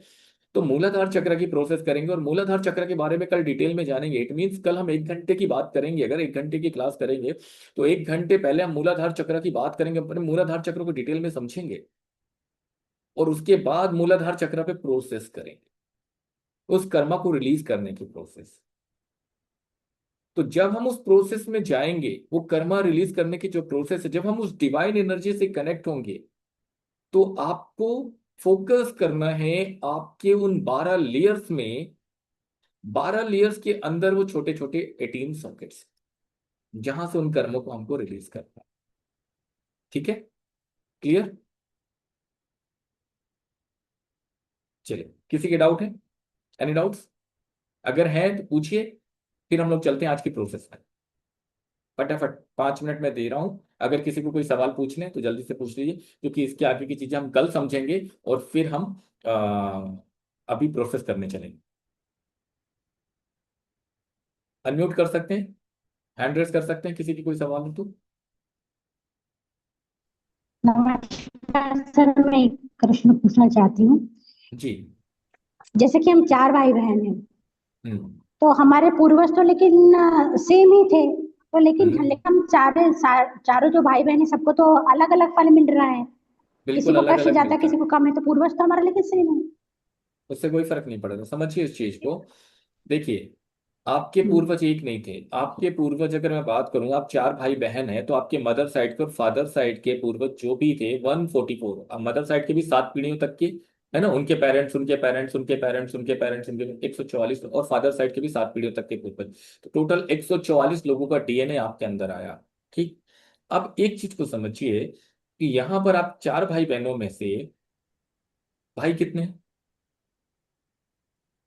तो मूलाधार चक्र की प्रोसेस करेंगे, और मूलाधार चक्र के बारे में कल डिटेल में जानेंगे। इट मीन्स कल हम 1 घंटे की बात करेंगे, अगर 1 घंटे की क्लास करेंगे तो 1 घंटे पहले हम मूलाधार चक्र की बात करेंगे, अपने मूलाधार चक्र को डिटेल में समझेंगे। और उसके बाद मूलाधार चक्र पे प्रोसेस करेंगे, उस कर्मा को रिलीज करने की प्रोसेस। तो जब हम उस प्रोसेस में जाएंगे, वो कर्मा रिलीज करने की जो प्रोसेस है, जब हम उस डिवाइन एनर्जी से कनेक्ट होंगे, तो आपको फोकस करना है आपके उन 12 लेयर्स में। 12 लेयर्स के अंदर वो छोटे छोटे 18 सॉकेट्स, जहां से उन कर्मों को हमको रिलीज करना है। ठीक है? क्लियर? चलिए, किसी के डाउट है? Any doubts? अगर है तो पूछिए, फिर हम लोग चलते हैं आज की प्रोसेस में। फटाफट 5 मिनट में दे रहा हूं, अगर किसी को कोई सवाल पूछने हैं तो जल्दी से पूछ लीजिए, क्योंकि इसके आगे की चीजें हम कल समझेंगे। और फिर हम अभी प्रोसेस करने चलेंगे। अनम्यूट कर सकते हैं, हैंड रेस कर सकते हैं, किसी की कोई सवाल हो तो। नमस्कार सर, मैं एक प्रश्न पूछना चाहती हूँ। जी। जैसे कि हम चार भाई बहन हैं, हम्म। तो हमारे पूर्वज तो लेकिन सेम ही थे। तो लेकिन हम्म। लेकिन हम चारों जो भाई बहन हैं, सबको तो अलग अलग फल मिल रहा है। किसी बिल्कुल को अलग कष्ट अलग ज्यादा, मिलता किसी है, को कम है, तो पूर्वज तो हमारा लेकिन सेम है। उससे कोई फर्क नहीं पड़ेगा। समझिए इस चीज को। देखिए, आपके हम्म, पूर्वज एक नहीं थे। आपके पूर्वज, अगर मैं बात करूं, आप चार भाई बहन हैं, तो आपके मदर साइड के और फादर साइड के पूर्वज जो भी थे 144। अब मदर साइड के भी 7 पीढ़ियों तक के, है ना, उनके पेरेंट्स, उनके पेरेंट्स, उनके पेरेंट्स, उनके पेरेंट्स, उनके 144, और फादर साइड के भी 7 पीढ़ियों तक के पूर्वज। तो टोटल 144 लोगों का डीएनए आपके अंदर आया। ठीक। अब एक चीज को समझिए कि यहां पर आप चार भाई बहनों में से, भाई कितने हैं?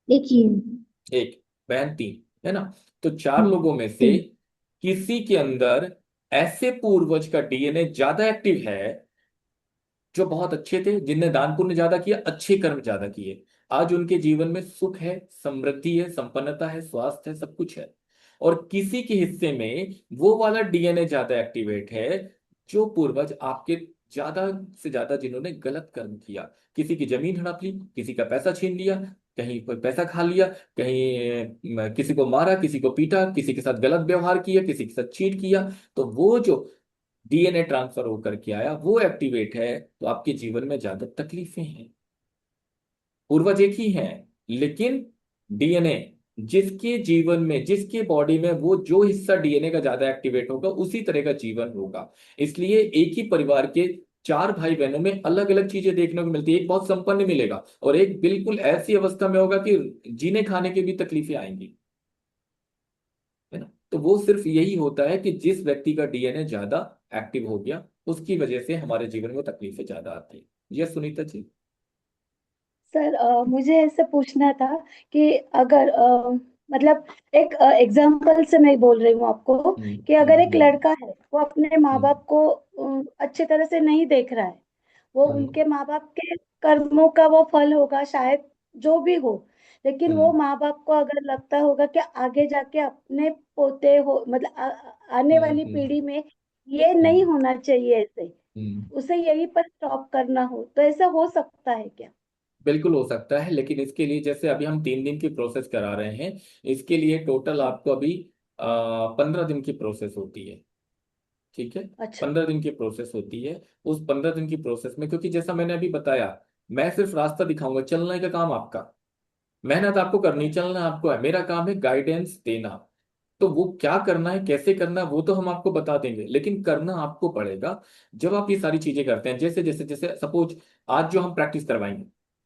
एक ही है। एक। बहन तीन, है ना? तो चार हम्म, लोगों में से तीन। किसी के अंदर ऐसे पूर्वज का डीएनए ज्यादा एक्टिव है जो बहुत अच्छे थे, जिनने दान पुण्य ज्यादा किया, अच्छे कर्म ज्यादा किए, आज उनके जीवन में सुख है, समृद्धि है, संपन्नता है, स्वास्थ्य है, सब कुछ है। और किसी के हिस्से में वो वाला डीएनए ज्यादा एक्टिवेट है, जो पूर्वज आपके ज्यादा से ज्यादा जिन्होंने गलत कर्म किया, किसी की जमीन हड़प ली, किसी का पैसा छीन लिया, कहीं कोई पैसा खा लिया, कहीं किसी को मारा, किसी को पीटा, किसी के साथ गलत व्यवहार किया, किसी के साथ चीट किया, तो वो जो डीएनए ट्रांसफर होकर के आया वो एक्टिवेट है, तो आपके जीवन में ज्यादा तकलीफें हैं। पूर्वज एक ही हैं, लेकिन डीएनए, जिसके जीवन में, जिसके बॉडी में वो जो हिस्सा डीएनए का ज्यादा एक्टिवेट होगा उसी तरह का जीवन होगा। इसलिए एक ही परिवार के चार भाई बहनों में अलग अलग चीजें देखने को मिलती है। एक बहुत संपन्न मिलेगा और एक बिल्कुल ऐसी अवस्था में होगा कि जीने खाने की भी तकलीफें आएंगी, है ना। तो वो सिर्फ यही होता है कि जिस व्यक्ति का डीएनए ज्यादा एक्टिव हो गया, उसकी वजह से हमारे जीवन में तकलीफें ज्यादा आती है। यस सुनीता जी। सर मुझे ऐसे पूछना था कि अगर मतलब एक एग्जांपल से मैं बोल रही हूँ आपको हम्म। कि अगर एक हम्म। लड़का है वो अपने माँ हम्म। बाप को अच्छे तरह से नहीं देख रहा है, वो हम्म। उनके माँ बाप के कर्मों का वो फल होगा शायद, जो भी हो, लेकिन वो हम्म। माँ बाप को अगर लगता होगा कि आगे जाके अपने पोते हो मतलब आने हम्म। वाली हम्म। पीढ़ी में ये नहीं हम्म। होना चाहिए ऐसे, हम्म। उसे यहीं पर स्टॉप करना हो, तो ऐसा हो सकता है क्या? बिल्कुल हो सकता है, लेकिन इसके लिए जैसे अभी हम 3 दिन की प्रोसेस करा रहे हैं, इसके लिए टोटल आपको अभी 15 दिन की प्रोसेस होती है। ठीक है। अच्छा। 15 दिन की प्रोसेस होती है। उस 15 दिन की प्रोसेस में, क्योंकि जैसा मैंने अभी बताया, मैं सिर्फ रास्ता दिखाऊंगा, चलने का काम आपका, मेहनत आपको करनी, चलना आपको है, मेरा काम है गाइडेंस देना। तो वो क्या करना है, कैसे करना है, वो तो हम आपको बता देंगे, लेकिन करना आपको पड़ेगा। जब आप ये सारी चीजें करते हैं, जैसे जैसे जैसे सपोज आज जो हम प्रैक्टिस करवाएंगे,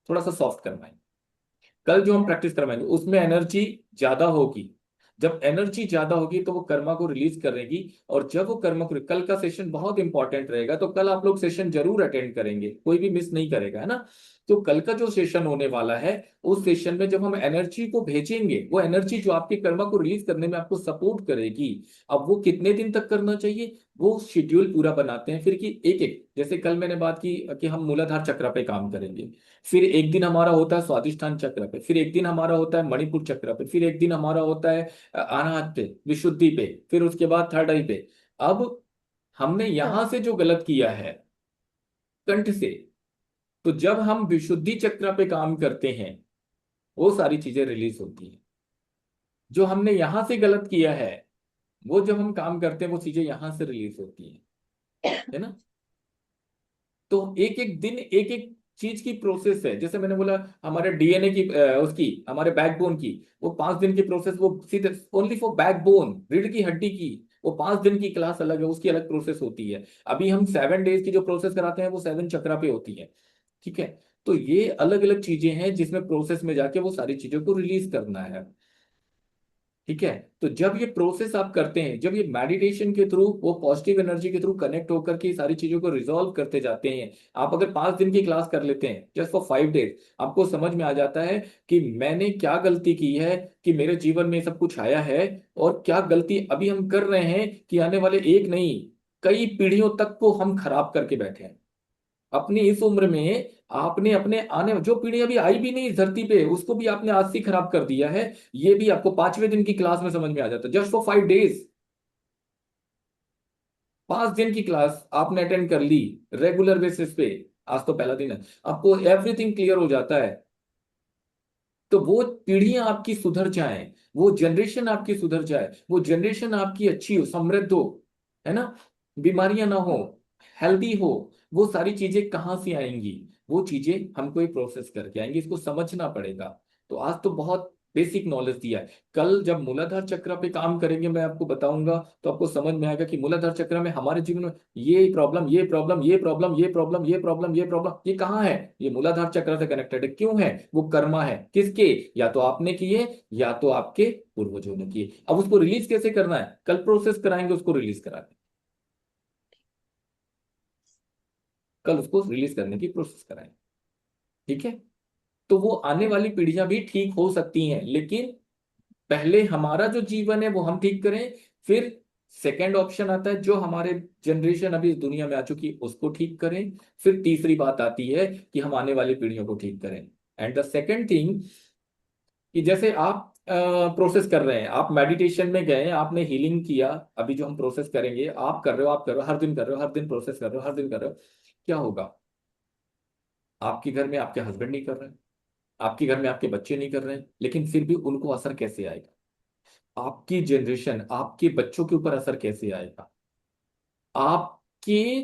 थोड़ा सा सॉफ्ट करवाएंगे, कल जो हम प्रैक्टिस करवाएंगे उसमें एनर्जी ज्यादा होगी। जब एनर्जी ज्यादा होगी तो वो कर्मा को रिलीज करेगी, और जब वो कर्मा को, कल का सेशन बहुत इंपॉर्टेंट रहेगा, तो कल आप लोग सेशन जरूर अटेंड करेंगे, कोई भी मिस नहीं करेगा, है ना। तो कल का जो सेशन होने वाला है, उस सेशन में जब हम एनर्जी को भेजेंगे, वो एनर्जी जो आपके कर्मा को रिलीज करने में आपको सपोर्ट करेगी। अब वो कितने दिन तक करना चाहिए, वो शेड्यूल पूरा बनाते हैं फिर, कि एक एक, जैसे कल मैंने बात की कि हम मूलाधार चक्र पे काम करेंगे, फिर एक दिन हमारा होता है स्वादिष्ठान चक्र पे, फिर एक दिन हमारा होता है मणिपुर चक्र पे, फिर एक दिन हमारा होता है अनाहत पे, विशुद्धि पे, फिर उसके बाद थर्ड आई पे। अब हमने अच्छा। यहां से जो गलत किया है कंठ से, तो जब हम विशुद्धि चक्र पे काम करते हैं, वो सारी चीजें रिलीज होती हैं। जो हमने यहां से गलत किया है, वो जब हम काम करते हैं, वो चीजें यहां से रिलीज होती हैं, है ना। तो एक एक दिन एक एक चीज की प्रोसेस है। जैसे मैंने बोला, हमारे डीएनए की उसकी, हमारे बैकबोन की, वो 5 दिन की प्रोसेस, वो सीधे ओनली फॉर बैकबोन, रीढ़ की हड्डी की, वो 5 दिन की क्लास अलग है, उसकी अलग प्रोसेस होती है। अभी हम 7 डेज की जो प्रोसेस कराते हैं वो 7 चक्रा पे होती है। ठीक है। तो ये अलग अलग चीजें हैं जिसमें प्रोसेस में जाके वो सारी चीजों को रिलीज करना है। ठीक है। तो जब ये प्रोसेस आप करते हैं, जब ये मेडिटेशन के थ्रू, वो पॉजिटिव एनर्जी के थ्रू कनेक्ट होकर के ये सारी चीजों को रिजॉल्व करते जाते हैं। आप अगर 5 दिन की क्लास कर लेते हैं जस्ट फॉर 5 डेज, आपको समझ में आ जाता है कि मैंने क्या गलती की है कि मेरे जीवन में ये सब कुछ आया है, और क्या गलती अभी हम कर रहे हैं कि आने वाले एक नहीं, कई पीढ़ियों तक को हम खराब करके बैठे हैं। अपनी इस उम्र में आपने अपने आने जो पीढ़ी अभी आई भी नहीं इस धरती पे, उसको भी आपने आज से ही खराब कर दिया है। ये भी आपको 5वें दिन की क्लास में समझ में आ जाता है, जस्ट फॉर 5 डेज। 5 दिन की क्लास आपने अटेंड कर ली रेगुलर बेसिस पे, आज तो पहला दिन है, आपको एवरीथिंग क्लियर हो जाता है। तो वो पीढ़ियां आपकी सुधर जाएं, वो जनरेशन आपकी सुधर जाए, वो जनरेशन आपकी अच्छी हो, समृद्ध हो, है ना, बीमारियां ना हो, हेल्दी हो, वो सारी चीजें कहाँ से आएंगी, वो चीजें हमको ये प्रोसेस करके आएंगी, इसको समझना पड़ेगा। तो आज तो बहुत बेसिक नॉलेज दिया है, कल जब मूलाधार चक्र पे काम करेंगे मैं आपको बताऊंगा, तो आपको समझ में आएगा कि मूलाधार चक्र में हमारे जीवन में ये प्रॉब्लम, ये प्रॉब्लम, ये प्रॉब्लम, ये प्रॉब्लम, ये प्रॉब्लम, ये प्रॉब्लम, ये कहाँ है, ये मूलाधार चक्र से कनेक्टेड है। क्यों है, वो कर्मा है, किसके, या तो आपने किए, या तो आपके पूर्वजों ने किए। अब उसको रिलीज कैसे करना है, कल प्रोसेस कराएंगे, उसको रिलीज कराएंगे, कल उसको रिलीज करने की प्रोसेस कराएंगे। ठीक है। तो वो आने वाली पीढ़ियां भी ठीक हो सकती हैं, लेकिन पहले हमारा जो जीवन है वो हम ठीक करें, फिर सेकंड ऑप्शन आता है जो हमारे जनरेशन अभी इस दुनिया में आ चुकी है उसको ठीक करें। फिर तीसरी बात आती है कि हम आने वाली पीढ़ियों को ठीक करें। एंड द सेकंड थिंग कि जैसे आप प्रोसेस कर रहे हैं, आप मेडिटेशन में गए, आपने हीलिंग किया, अभी जो हम प्रोसेस करेंगे आप कर रहे हो, आप कर रहे हो, हर दिन कर रहे हो, हर दिन प्रोसेस कर रहे हो, हर दिन कर रहे हो, क्या होगा? आपके घर में आपके हस्बैंड नहीं कर रहे हैं, आपके घर में आपके बच्चे नहीं कर रहे हैं, लेकिन फिर भी उनको असर कैसे आएगा? आपकी जनरेशन, आपके बच्चों के ऊपर असर कैसे आएगा? आपके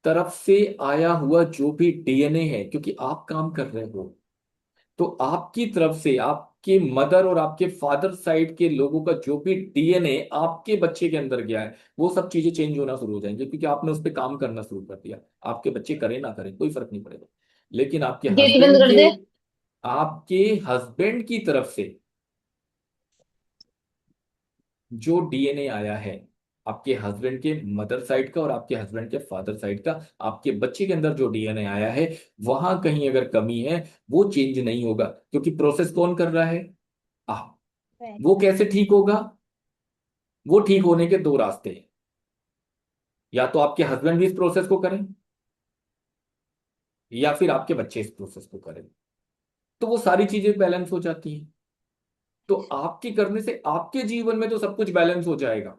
तरफ से आया हुआ जो भी डीएनए है, क्योंकि आप काम कर रहे हो, तो आपकी तरफ से आपके मदर और आपके फादर साइड के लोगों का जो भी डीएनए आपके बच्चे के अंदर गया है, वो सब चीजें चेंज होना शुरू हो जाएंगी, क्योंकि आपने उस पर काम करना शुरू कर दिया। आपके बच्चे करें ना करें कोई फर्क नहीं पड़ेगा, लेकिन गेट बंद कर दे। आपके हस्बैंड की तरफ से जो डीएनए आया है, आपके हस्बैंड के मदर साइड का और आपके हस्बैंड के फादर साइड का, आपके बच्चे के अंदर जो डीएनए आया है, वहां कहीं अगर कमी है, वो चेंज नहीं होगा, क्योंकि प्रोसेस कौन कर रहा है? आप। मैं। वो कैसे ठीक होगा? वो ठीक होने के दो रास्ते हैं, या तो आपके हस्बैंड भी इस प्रोसेस को करें, या फिर आपके बच्चे इस प्रोसेस को करें, तो वो सारी चीजें बैलेंस हो जाती हैं। तो आपके करने से आपके जीवन में तो सब कुछ बैलेंस हो जाएगा,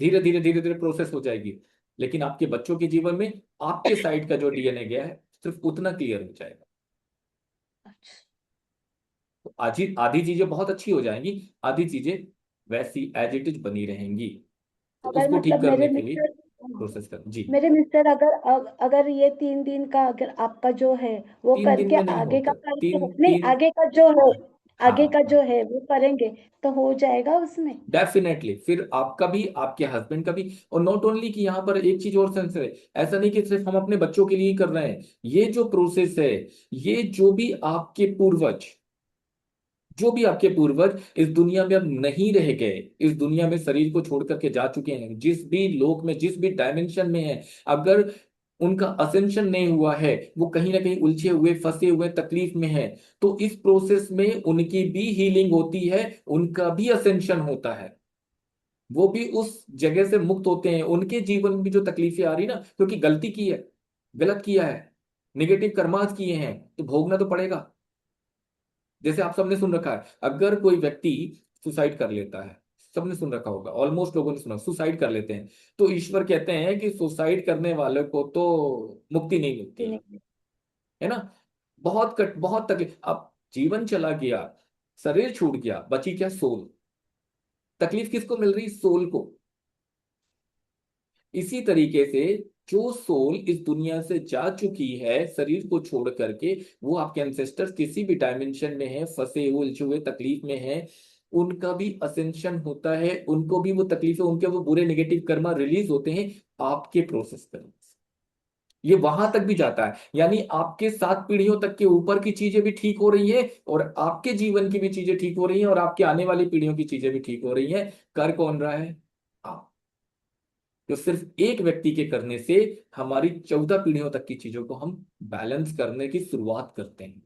धीरे धीरे धीरे धीरे प्रोसेस हो जाएगी, लेकिन आपके बच्चों के जीवन में आपके साइड का जो डीएनए गया है सिर्फ उतना क्लियर हो जाएगा। अच्छा। तो आधी आधी चीजें बहुत अच्छी हो जाएंगी, आधी चीजें वैसी एज इट इज बनी रहेंगी। तो अगर उसको ठीक मतलब करने के लिए प्रोसेस कर जी। मेरे मिस्टर अगर अगर ये 3 दिन का अगर आपका जो है वो 3 दिन करके में नहीं आगे का होता, करके तीन नहीं, तीन आगे का जो है, आगे हाँ का हाँ, जो है वो करेंगे तो हो जाएगा उसमें। डेफिनेटली फिर आपका भी आपके हस्बैंड का भी। और नॉट ओनली कि यहाँ पर एक चीज और सेंस है, ऐसा नहीं कि सिर्फ हम अपने बच्चों के लिए ही कर रहे हैं। ये जो प्रोसेस है, ये जो भी आपके पूर्वज इस दुनिया में अब नहीं रह गए, इस दुनिया में शरीर को छोड़ करके जा चुके हैं, जिस भी लोक में, जिस भी डायमेंशन में है, अगर उनका असेंशन नहीं हुआ है, वो कहीं ना कहीं उलझे हुए, फंसे हुए, तकलीफ में है, तो इस प्रोसेस में उनकी भी हीलिंग होती है, उनका भी असेंशन होता है, वो भी उस जगह से मुक्त होते हैं। उनके जीवन में भी जो तकलीफें आ रही ना, क्योंकि गलती की है, गलत किया है, निगेटिव कर्मास किए हैं, तो भोगना तो पड़ेगा। जैसे आप सबने सुन रखा है, अगर कोई व्यक्ति सुसाइड कर लेता है, सबने सुन रखा होगा, ऑलमोस्ट लोगों ने सुना, सुसाइड कर लेते हैं, तो ईश्वर कहते हैं कि सुसाइड करने वाले को तो मुक्ति नहीं मिलती नहीं। है ना। बहुत तकलीफ, अब जीवन चला गया, शरीर छूट गया, बची क्या? सोल। तकलीफ किसको मिल रही? सोल को। इसी तरीके से जो सोल इस दुनिया से जा चुकी है शरीर को छोड़ करके, वो आपके एंसेस्टर्स किसी भी डायमेंशन में है, फंसे हुए, उलझे हुए, तकलीफ में है, उनका भी असेंशन होता है, उनको भी वो तकलीफें, उनके वो बुरे नेगेटिव कर्मा रिलीज होते हैं आपके प्रोसेस करने से। ये वहां तक भी जाता है, यानी आपके 7 पीढ़ियों तक के ऊपर की चीजें भी ठीक हो रही है, और आपके जीवन की भी चीजें ठीक हो रही हैं, और आपके आने वाली पीढ़ियों की चीजें भी ठीक हो रही हैं। कर कौन रहा है? आप। तो सिर्फ एक व्यक्ति के करने से हमारी 14 पीढ़ियों तक की चीजों को हम बैलेंस करने की शुरुआत करते हैं।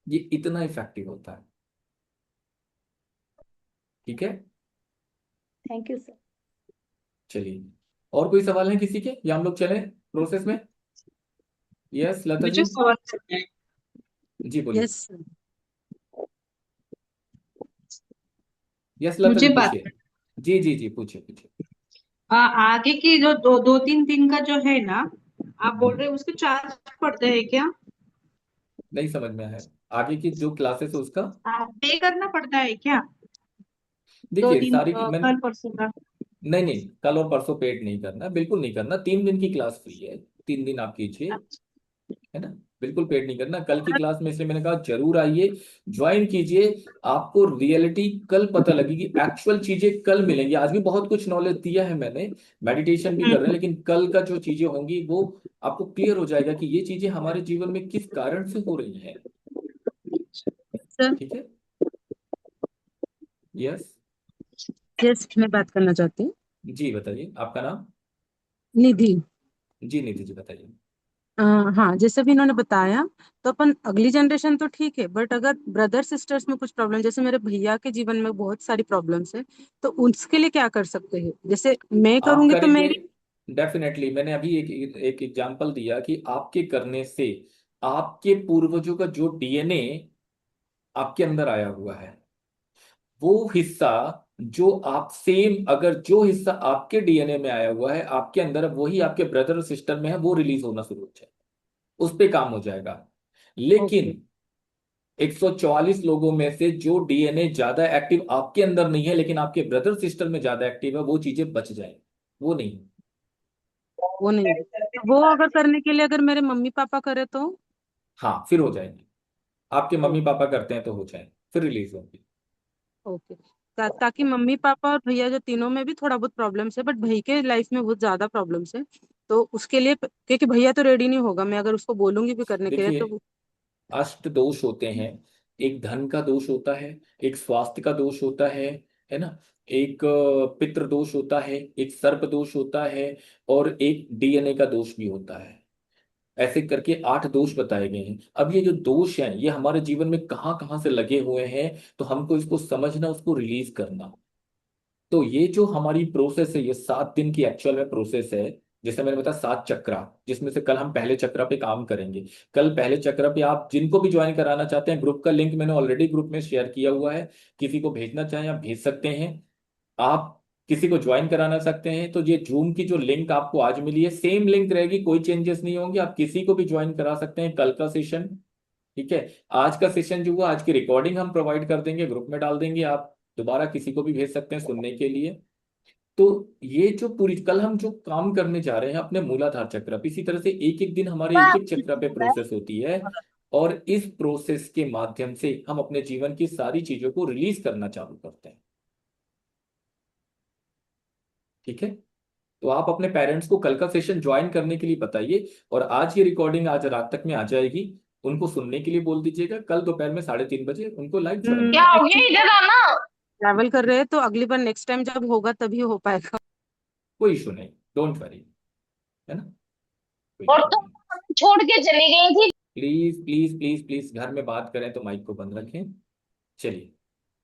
ये इतना इफेक्टिव होता है। ठीक है, थैंक यू सर। चलिए, और कोई सवाल है किसी के, या हम लोग चलें प्रोसेस में? यस लता जी। मुझे सवाल करना है। जी बोलिए। यस। यस लता मुझे जी बात पूछिए। जी जी जी, पूछिए पूछिए। आगे की जो दो तीन दिन का जो है ना, आप बोल रहे हैं उसके चार्ज पड़ते हैं क्या? नहीं समझ में आया, आगे की जो क्लासेस है उसका? पे करना पड़ता है क्या? दो देखिए दिन सारी की मैं, कल परसों का। नहीं नहीं, कल और परसों पेड नहीं करना, बिल्कुल नहीं करना। 3 दिन की क्लास फ्री है, 3 दिन आप कीजिए, अच्छा। है ना। बिल्कुल पेड नहीं करना कल की क्लास में, इसलिए मैंने कहा जरूर आइए, ज्वाइन कीजिए। आपको रियलिटी कल पता लगेगी, एक्चुअल चीजें कल मिलेंगी। आज भी बहुत कुछ नॉलेज दिया है मैंने, मेडिटेशन भी कर रहे हैं, लेकिन कल का जो चीजें होंगी वो आपको क्लियर हो जाएगा कि ये चीजें हमारे जीवन में किस कारण से हो रही हैं। सर, ठीक है। यस। जस्ट मैं बात करना चाहती हूँ। जी बताइए, आपका नाम? निधि। जी निधि जी बताइए। अ, हाँ, जैसे भी इन्होंने बताया, तो अपन अगली जनरेशन तो ठीक है, बट अगर ब्रदर सिस्टर्स में कुछ प्रॉब्लम, जैसे मेरे भैया के जीवन में बहुत सारी प्रॉब्लम्स है, तो उसके लिए क्या कर सकते हैं? जैसे मैं आप करूंगी तो करेंगे, मेरी। डेफिनेटली। मैंने अभी एक एग्जांपल दिया कि आपके करने से आपके पूर्वजों का जो डीएनए आपके अंदर आया हुआ है, वो हिस्सा जो आप सेम, अगर जो हिस्सा आपके डीएनए में आया हुआ है आपके अंदर, वही आपके ब्रदर और सिस्टर में है, वो रिलीज होना शुरू हो जाएगा, उस पे काम हो जाएगा। ओके। लेकिन 144 लोगों में से जो डीएनए ज्यादा एक्टिव आपके अंदर नहीं है लेकिन आपके ब्रदर सिस्टर में ज्यादा एक्टिव है, वो चीजें बच जाएंगी, वो नहीं। वो नहीं है, तो वो अगर करने के लिए अगर मेरे मम्मी पापा करे तो? हाँ, फिर हो जाएंगी। आपके मम्मी ओके। पापा करते हैं तो हो जाएंगे, फिर रिलीज होंगी। ओके। ताकि मम्मी पापा और भैया जो तीनों में भी थोड़ा बहुत प्रॉब्लम्स है, बट भाई के लाइफ में बहुत ज्यादा प्रॉब्लम्स है, तो उसके लिए क्योंकि भैया तो रेडी नहीं होगा, मैं अगर उसको बोलूंगी भी करने के लिए देखिए, तो अष्ट दोष होते हैं। एक धन का दोष होता है, एक स्वास्थ्य का दोष होता है ना, एक पितृ दोष होता है, एक सर्प दोष होता है, और एक डीएनए का दोष भी होता है। ऐसे करके 8 दोष बताए गए हैं। अब ये जो दोष हैं ये हमारे जीवन में कहाँ कहाँ से लगे हुए हैं, तो हमको इसको समझना, उसको रिलीज करना। तो ये जो हमारी प्रोसेस है, ये 7 दिन की एक्चुअल में प्रोसेस है। जैसे मैंने बताया 7 चक्रा, जिसमें से कल हम पहले चक्रा पे काम करेंगे। कल पहले चक्र पे आप जिनको भी ज्वाइन कराना चाहते हैं, ग्रुप का लिंक मैंने ऑलरेडी ग्रुप में शेयर किया हुआ है। किसी को भेजना चाहें आप भेज सकते हैं। आप किसी को ज्वाइन कराना सकते हैं, तो ये जूम की जो लिंक आपको आज मिली है सेम लिंक रहेगी, कोई चेंजेस नहीं होंगे। आप किसी को भी ज्वाइन करा सकते हैं कल का सेशन। ठीक है। आज का सेशन जो हुआ, आज की रिकॉर्डिंग हम प्रोवाइड कर देंगे, ग्रुप में डाल देंगे, आप दोबारा किसी को भी भेज सकते हैं सुनने के लिए। तो ये जो पूरी कल हम जो काम करने जा रहे हैं अपने मूलाधार चक्र पे, इसी तरह से एक एक दिन हमारे एक एक चक्र पे प्रोसेस होती है। और इस प्रोसेस के माध्यम से हम अपने जीवन की सारी चीजों को रिलीज करना चालू करते हैं। ठीक है। तो आप अपने पेरेंट्स को कल का सेशन ज्वाइन करने के लिए बताइए, और आज की रिकॉर्डिंग आज रात तक में आ जाएगी, उनको सुनने के लिए बोल दीजिएगा। कल दोपहर में 3:30 बजे उनको लाइव ज्वाइन क्या हो कराइए। गया इधर आना। ट्रैवल कर रहे हैं, तो अगली बार नेक्स्ट टाइम जब होगा तभी हो पाएगा। कोई इशू नहीं, डोंट वरी, है ना, कोई और दिक्कत तुम नहीं। छोड़ के चली गई थी। प्लीज प्लीज प्लीज प्लीज, घर में बात करें तो माइक को बंद रखें। चलिए,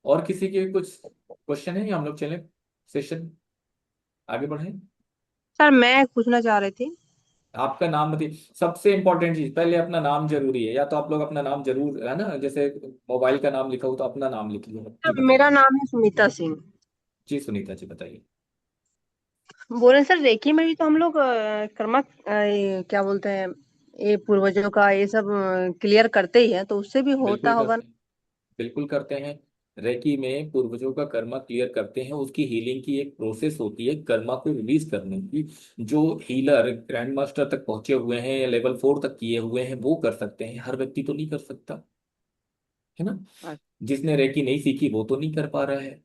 और किसी के कुछ क्वेश्चन है या हम लोग चलें, सेशन आगे बढ़ें? सर मैं पूछना चाह रही थी। आपका नाम बताइए, सबसे इंपॉर्टेंट चीज पहले अपना नाम जरूरी है, या तो आप लोग अपना नाम जरूर, है ना, जैसे मोबाइल का नाम लिखा हो तो अपना नाम लिख लीजिए जी, सर मेरा बताइए। नाम है सुनीता सिंह। जी सुनीता जी, बताइए। बोले सर रेकी में भी तो हम लोग कर्मा ये क्या बोलते हैं, ये पूर्वजों का ये सब क्लियर करते ही है, तो उससे भी होता बिल्कुल होगा ना? करते हैं, बिल्कुल करते हैं। रेकी में पूर्वजों का कर्मा क्लियर करते हैं, उसकी हीलिंग की एक प्रोसेस होती है कर्मा को रिलीज करने की। जो हीलर ग्रैंड मास्टर तक पहुंचे हुए हैं या लेवल 4 तक किए हुए हैं वो कर सकते हैं, हर व्यक्ति तो नहीं कर सकता, है ना। अच्छा। जिसने रेकी नहीं सीखी वो तो नहीं कर पा रहा है।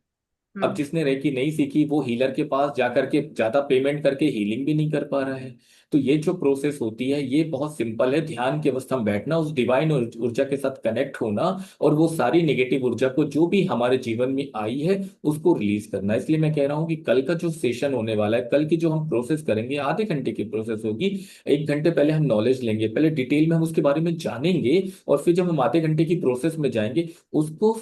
अब हम्म। जिसने रेकी नहीं सीखी वो हीलर के पास जाकर के ज्यादा पेमेंट करके हीलिंग भी नहीं कर पा रहा है। तो ये जो प्रोसेस होती है ये बहुत सिंपल है, ध्यान की अवस्था में बैठना, उस डिवाइन ऊर्जा के साथ कनेक्ट होना, और वो सारी नेगेटिव ऊर्जा को जो भी हमारे जीवन में आई है उसको रिलीज करना। इसलिए मैं कह रहा हूँ कि कल का जो सेशन होने वाला है, कल की जो हम प्रोसेस करेंगे, आधे घंटे की प्रोसेस होगी। 1 घंटे पहले हम नॉलेज लेंगे, पहले डिटेल में हम उसके बारे में जानेंगे, और फिर जब हम आधे घंटे की प्रोसेस में जाएंगे, उसको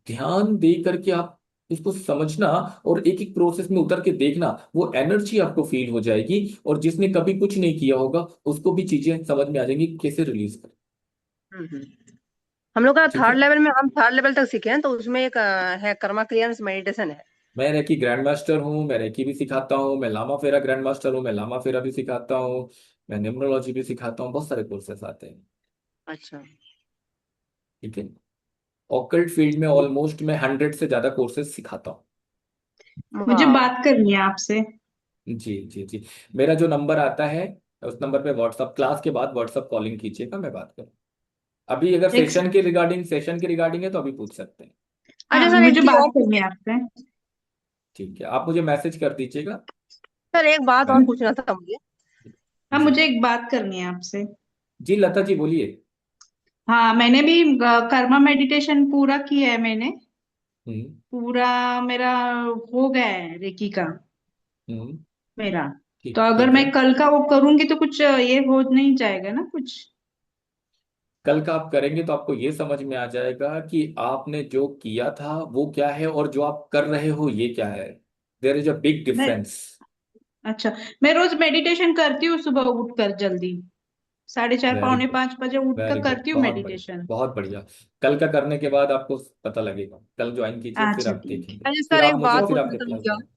ध्यान दे करके आप इसको समझना, और एक एक प्रोसेस में उतर के देखना, वो एनर्जी आपको फील हो जाएगी। और जिसने कभी कुछ नहीं किया होगा उसको भी चीजें समझ में आ जाएंगी कि कैसे रिलीज करें। हम्म। हम लोग का ठीक थर्ड है। लेवल में, हम थर्ड लेवल तक सीखे हैं, तो उसमें एक है कर्मा क्लियरेंस मेडिटेशन है। मैं रेकी ग्रैंड मास्टर हूँ, मैं रेकी भी सिखाता हूँ, मैं लामा फेरा ग्रैंड मास्टर हूँ, मैं लामा फेरा भी सिखाता हूँ, मैं न्यूमरोलॉजी भी सिखाता हूँ, बहुत सारे कोर्सेस आते हैं। अच्छा। ठीक है। ऑकल्ट फील्ड में ऑलमोस्ट मैं 100 से ज्यादा कोर्सेज सिखाता हूँ। मुझे वाह। बात करनी है आपसे। जी जी जी। मेरा जो नंबर आता है उस नंबर पे व्हाट्सअप, क्लास के बाद व्हाट्सअप कॉलिंग कीजिएगा, मैं बात करूँ। अभी अगर एक सेशन के रिगार्डिंग है तो अभी पूछ सकते हैं। हाँ, अच्छा सर एक मुझे चीज बात और करनी है आपसे। ठीक है, आप मुझे मैसेज कर दीजिएगा। सर एक बात और मैं पूछना था मुझे। हाँ, जी मुझे एक बात करनी है आपसे। जी, लता जी बोलिए। हाँ, मैंने भी कर्मा मेडिटेशन पूरा किया है मैंने। हम्म पूरा मेरा हो गया है रेकी का, हम्म मेरा। तो ठीक अगर ठीक है। मैं कल का वो करूंगी तो कुछ ये हो नहीं जाएगा ना कुछ? कल का आप करेंगे तो आपको ये समझ में आ जाएगा कि आपने जो किया था वो क्या है और जो आप कर रहे हो ये क्या है। देयर इज अ बिग मैं डिफरेंस। अच्छा, मैं रोज मेडिटेशन करती हूँ सुबह उठकर जल्दी, 4:30 वेरी पौने गुड। 5 बजे उठकर वेरी गुड, करती हूँ बहुत बढ़िया। मेडिटेशन। बहुत बढ़िया। कल का करने के बाद आपको पता लगेगा, कल ज्वाइन कीजिए फिर अच्छा आप ठीक है। देखेंगे। अरे फिर सर, आप एक मुझे बात फिर पूछना आपके था क्लास मुझे और। में।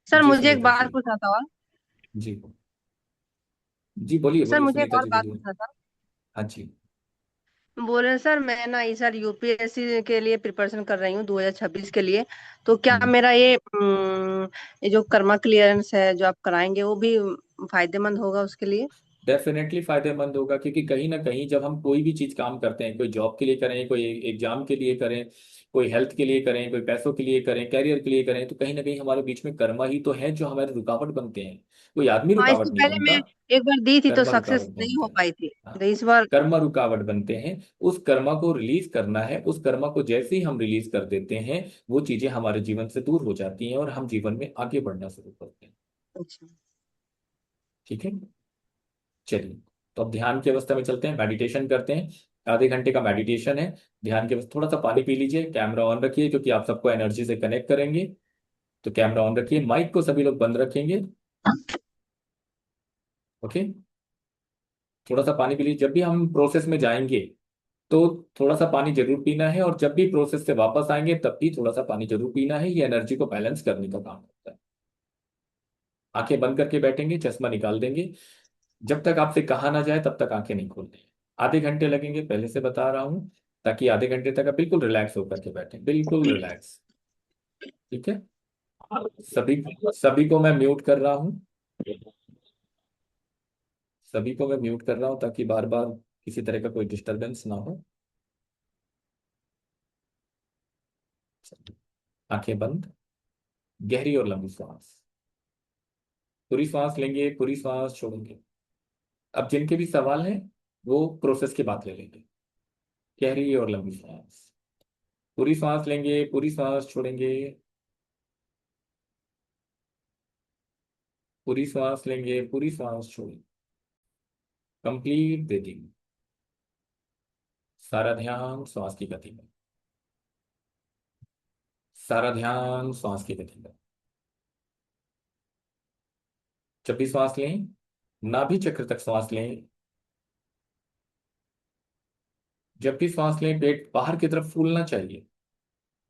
सर, जी मुझे एक सुनीता बात जी। पूछना था और। जी जी बोलिए सर, बोलिए मुझे एक सुनीता और जी बात बोलिए। पूछना था। हाँ जी। बोल रहे हैं सर, मैं ना इस साल यूपीएससी के लिए प्रिपरेशन कर रही हूँ 2026 के लिए। तो क्या हम्म। मेरा ये जो कर्मा क्लियरेंस है जो आप कराएंगे वो भी फायदेमंद होगा उसके लिए? डेफिनेटली फायदेमंद होगा, क्योंकि कहीं ना कहीं जब हम कोई भी चीज काम करते हैं, कोई जॉब के लिए करें, कोई एग्जाम के लिए करें, कोई हेल्थ के लिए करें, कोई पैसों के लिए करें, कैरियर के लिए करें, तो कहीं ना कहीं हमारे बीच में कर्मा ही तो है जो हमारे रुकावट बनते हैं। कोई आदमी हाँ, इससे रुकावट नहीं पहले बनता। मैं एक बार दी थी तो कर्मा सक्सेस रुकावट नहीं बनते हो हैं। पाई थी। हाँ, तो इस बार। कर्मा रुकावट बनते हैं। उस कर्मा को रिलीज करना है। उस कर्मा को जैसे ही हम रिलीज कर देते हैं, वो चीजें हमारे जीवन से दूर हो जाती हैं और हम जीवन में आगे बढ़ना शुरू करते हैं। अच्छा। ठीक है। चलिए, तो अब ध्यान की अवस्था में चलते हैं, मेडिटेशन करते हैं। आधे घंटे का मेडिटेशन है। ध्यान की अवस्था, थोड़ा सा पानी पी लीजिए, कैमरा ऑन रखिए क्योंकि आप सबको एनर्जी से कनेक्ट करेंगे। तो कैमरा ऑन रखिए, माइक को सभी लोग बंद रखेंगे। ओके। थोड़ा सा पानी पी लीजिए। जब भी हम प्रोसेस में जाएंगे तो थोड़ा सा पानी जरूर पीना है, और जब भी प्रोसेस से वापस आएंगे तब भी थोड़ा सा पानी जरूर पीना है। ये एनर्जी को बैलेंस करने का काम करता है। आंखें बंद करके बैठेंगे, चश्मा निकाल देंगे। जब तक आपसे कहा ना जाए तब तक आंखें नहीं खोलनी है। आधे घंटे लगेंगे, पहले से बता रहा हूं, ताकि आधे घंटे तक आप बिल्कुल रिलैक्स होकर के बैठें, बिल्कुल रिलैक्स। ठीक है। सभी सभी को मैं म्यूट कर रहा हूं। सभी को मैं म्यूट कर रहा हूं ताकि बार बार किसी तरह का कोई डिस्टरबेंस ना हो। आंखें बंद। गहरी और लंबी सांस। पूरी सांस लेंगे, पूरी सांस छोड़ेंगे। अब जिनके भी सवाल हैं वो प्रोसेस के बाद ले लेंगे। गहरी और लंबी सांस। पूरी सांस लेंगे, पूरी सांस छोड़ेंगे। पूरी सांस लेंगे, पूरी सांस छोड़ेंगे। Complete breathing. सारा ध्यान श्वास की गति में। सारा ध्यान श्वास की गति में। जब भी सांस लें, नाभि चक्र तक सांस लें। जब भी सांस लें, पेट बाहर की तरफ फूलना चाहिए।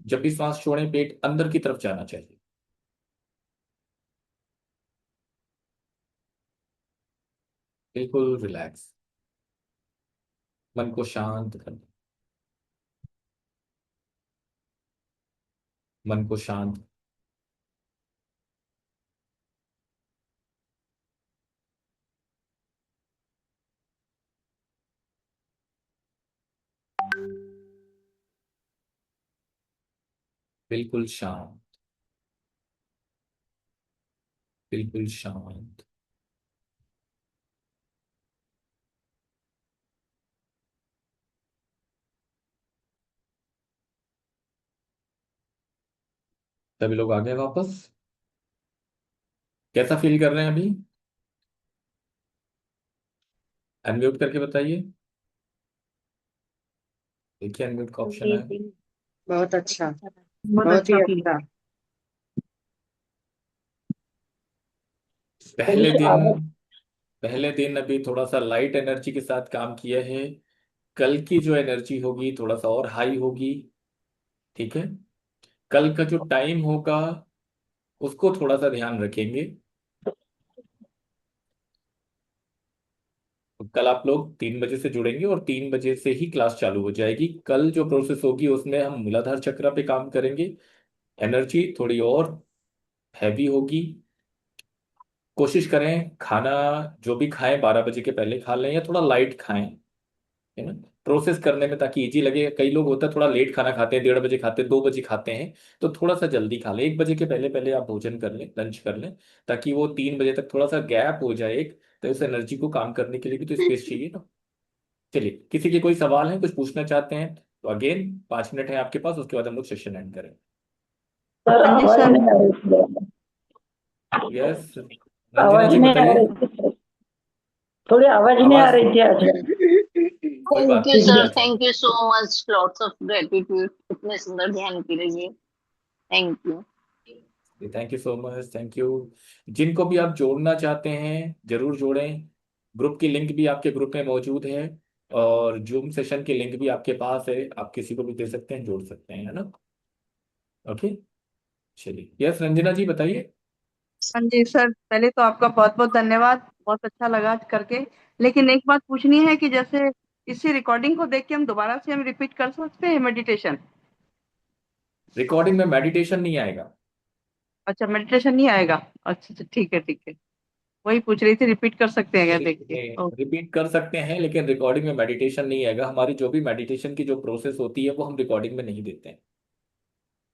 जब भी सांस छोड़ें, पेट अंदर की तरफ जाना चाहिए। बिल्कुल रिलैक्स। मन को शांत कर। मन को शांत। बिल्कुल शांत। बिल्कुल शांत। सभी लोग आ गए वापस? कैसा फील कर रहे हैं अभी? अनम्यूट करके बताइए। देखिए अनम्यूट का ऑप्शन है। अमेजिंग। बहुत अच्छा। बहुत बहुत अच्छा ही फील। अच्छा। पहले दिन। पहले दिन अभी थोड़ा सा लाइट एनर्जी के साथ काम किया है। कल की जो एनर्जी होगी थोड़ा सा और हाई होगी। ठीक है। कल का जो टाइम होगा उसको थोड़ा सा ध्यान रखेंगे। कल आप लोग 3 बजे से जुड़ेंगे और 3 बजे से ही क्लास चालू हो जाएगी। कल जो प्रोसेस होगी उसमें हम मूलाधार चक्र पे काम करेंगे। एनर्जी थोड़ी और हैवी होगी। कोशिश करें खाना जो भी खाएं 12 बजे के पहले खा लें या थोड़ा लाइट खाएं। है ना। प्रोसेस करने में ताकि इजी लगे। कई लोग होता है थोड़ा लेट खाना खाते हैं, 1:30 बजे खाते हैं, 2 बजे खाते हैं। तो थोड़ा सा जल्दी खा लें, 1 बजे के पहले पहले आप भोजन कर लें, लंच कर लें, ताकि वो 3 बजे तक थोड़ा सा गैप हो जाए एक। तो उस एनर्जी को काम करने के लिए भी तो स्पेस चाहिए ना। चलिए, किसी के कोई सवाल है, कुछ पूछना चाहते हैं तो अगेन 5 मिनट है आपके पास, उसके बाद हम लोग सेशन एंड करें। सर हाँ जी आवाज सर। नहीं आ रही है। यस। रंजना आवाज जी नहीं आ बताइए। रही थी सर, थोड़ी आवाज नहीं आ आवाज रही थी आज। कोई थैंक बात यू नहीं, ठीक है। सर, अच्छा। Thank you so much, lots of gratitude इतने सुंदर ध्यान के लिए। Thank you. Thank you so much, thank you. जिनको भी आप जोड़ना चाहते हैं जरूर जोड़ें। ग्रुप की लिंक भी आपके ग्रुप में मौजूद है, और जूम सेशन की लिंक भी आपके पास है, आप किसी को भी दे सकते हैं, जोड़ सकते हैं, है ना। ओके, चलिए, यस रंजना जी बताइए। हाँ जी सर, पहले तो आपका बहुत बहुत धन्यवाद, बहुत अच्छा लगा आज करके। लेकिन एक बात पूछनी है कि जैसे इसी रिकॉर्डिंग को देख के हम दोबारा से हम रिपीट कर सकते हैं मेडिटेशन? रिकॉर्डिंग में मेडिटेशन नहीं आएगा। अच्छा, मेडिटेशन नहीं आएगा। अच्छा अच्छा, ठीक है ठीक है। वही पूछ रही थी, रिपीट कर सकते हैं क्या देख के? ओके। रिपीट कर सकते हैं, लेकिन रिकॉर्डिंग में मेडिटेशन नहीं आएगा। हमारी जो भी मेडिटेशन की जो प्रोसेस होती है वो हम रिकॉर्डिंग में नहीं देते हैं।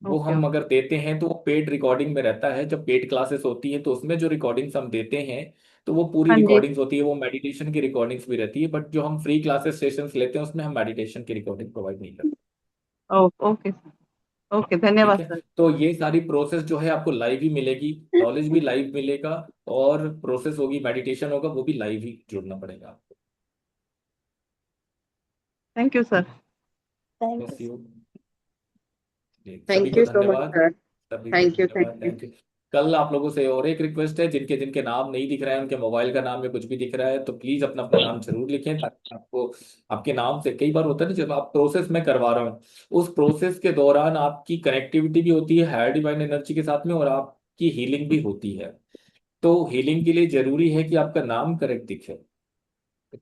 वो ओके हम ओके। अगर देते हैं तो वो पेड रिकॉर्डिंग में रहता है। जब पेड क्लासेस होती है तो उसमें जो रिकॉर्डिंग्स हम देते हैं तो वो पूरी हाँ जी। रिकॉर्डिंग्स होती है, वो मेडिटेशन की रिकॉर्डिंग्स भी रहती है। बट जो हम फ्री क्लासेस सेशंस लेते हैं उसमें हम मेडिटेशन की रिकॉर्डिंग प्रोवाइड नहीं करते। ओके ओके, ठीक धन्यवाद है। सर। तो ये सारी प्रोसेस जो है आपको लाइव ही मिलेगी, नॉलेज भी लाइव मिलेगा, और प्रोसेस होगी, मेडिटेशन होगा, वो भी लाइव ही जुड़ना पड़ेगा आपको। Thank you sir. Thank you. बस यू, सभी थैंक को यू सो मच धन्यवाद। सर। सभी को थैंक यू थैंक धन्यवाद, यू। Thank you. कल आप लोगों से और एक रिक्वेस्ट है, जिनके जिनके नाम नहीं दिख रहे हैं, उनके मोबाइल का नाम या कुछ भी दिख रहा है, तो प्लीज अपना अपना नाम जरूर लिखें, ताकि आपको आपके नाम से, कई बार होता है ना जब आप प्रोसेस में करवा रहे हो, उस प्रोसेस के दौरान आपकी कनेक्टिविटी भी होती है हायर डिवाइन एनर्जी के साथ में, और आपकी हीलिंग भी होती है। तो हीलिंग के लिए जरूरी है कि आपका नाम करेक्ट दिखे।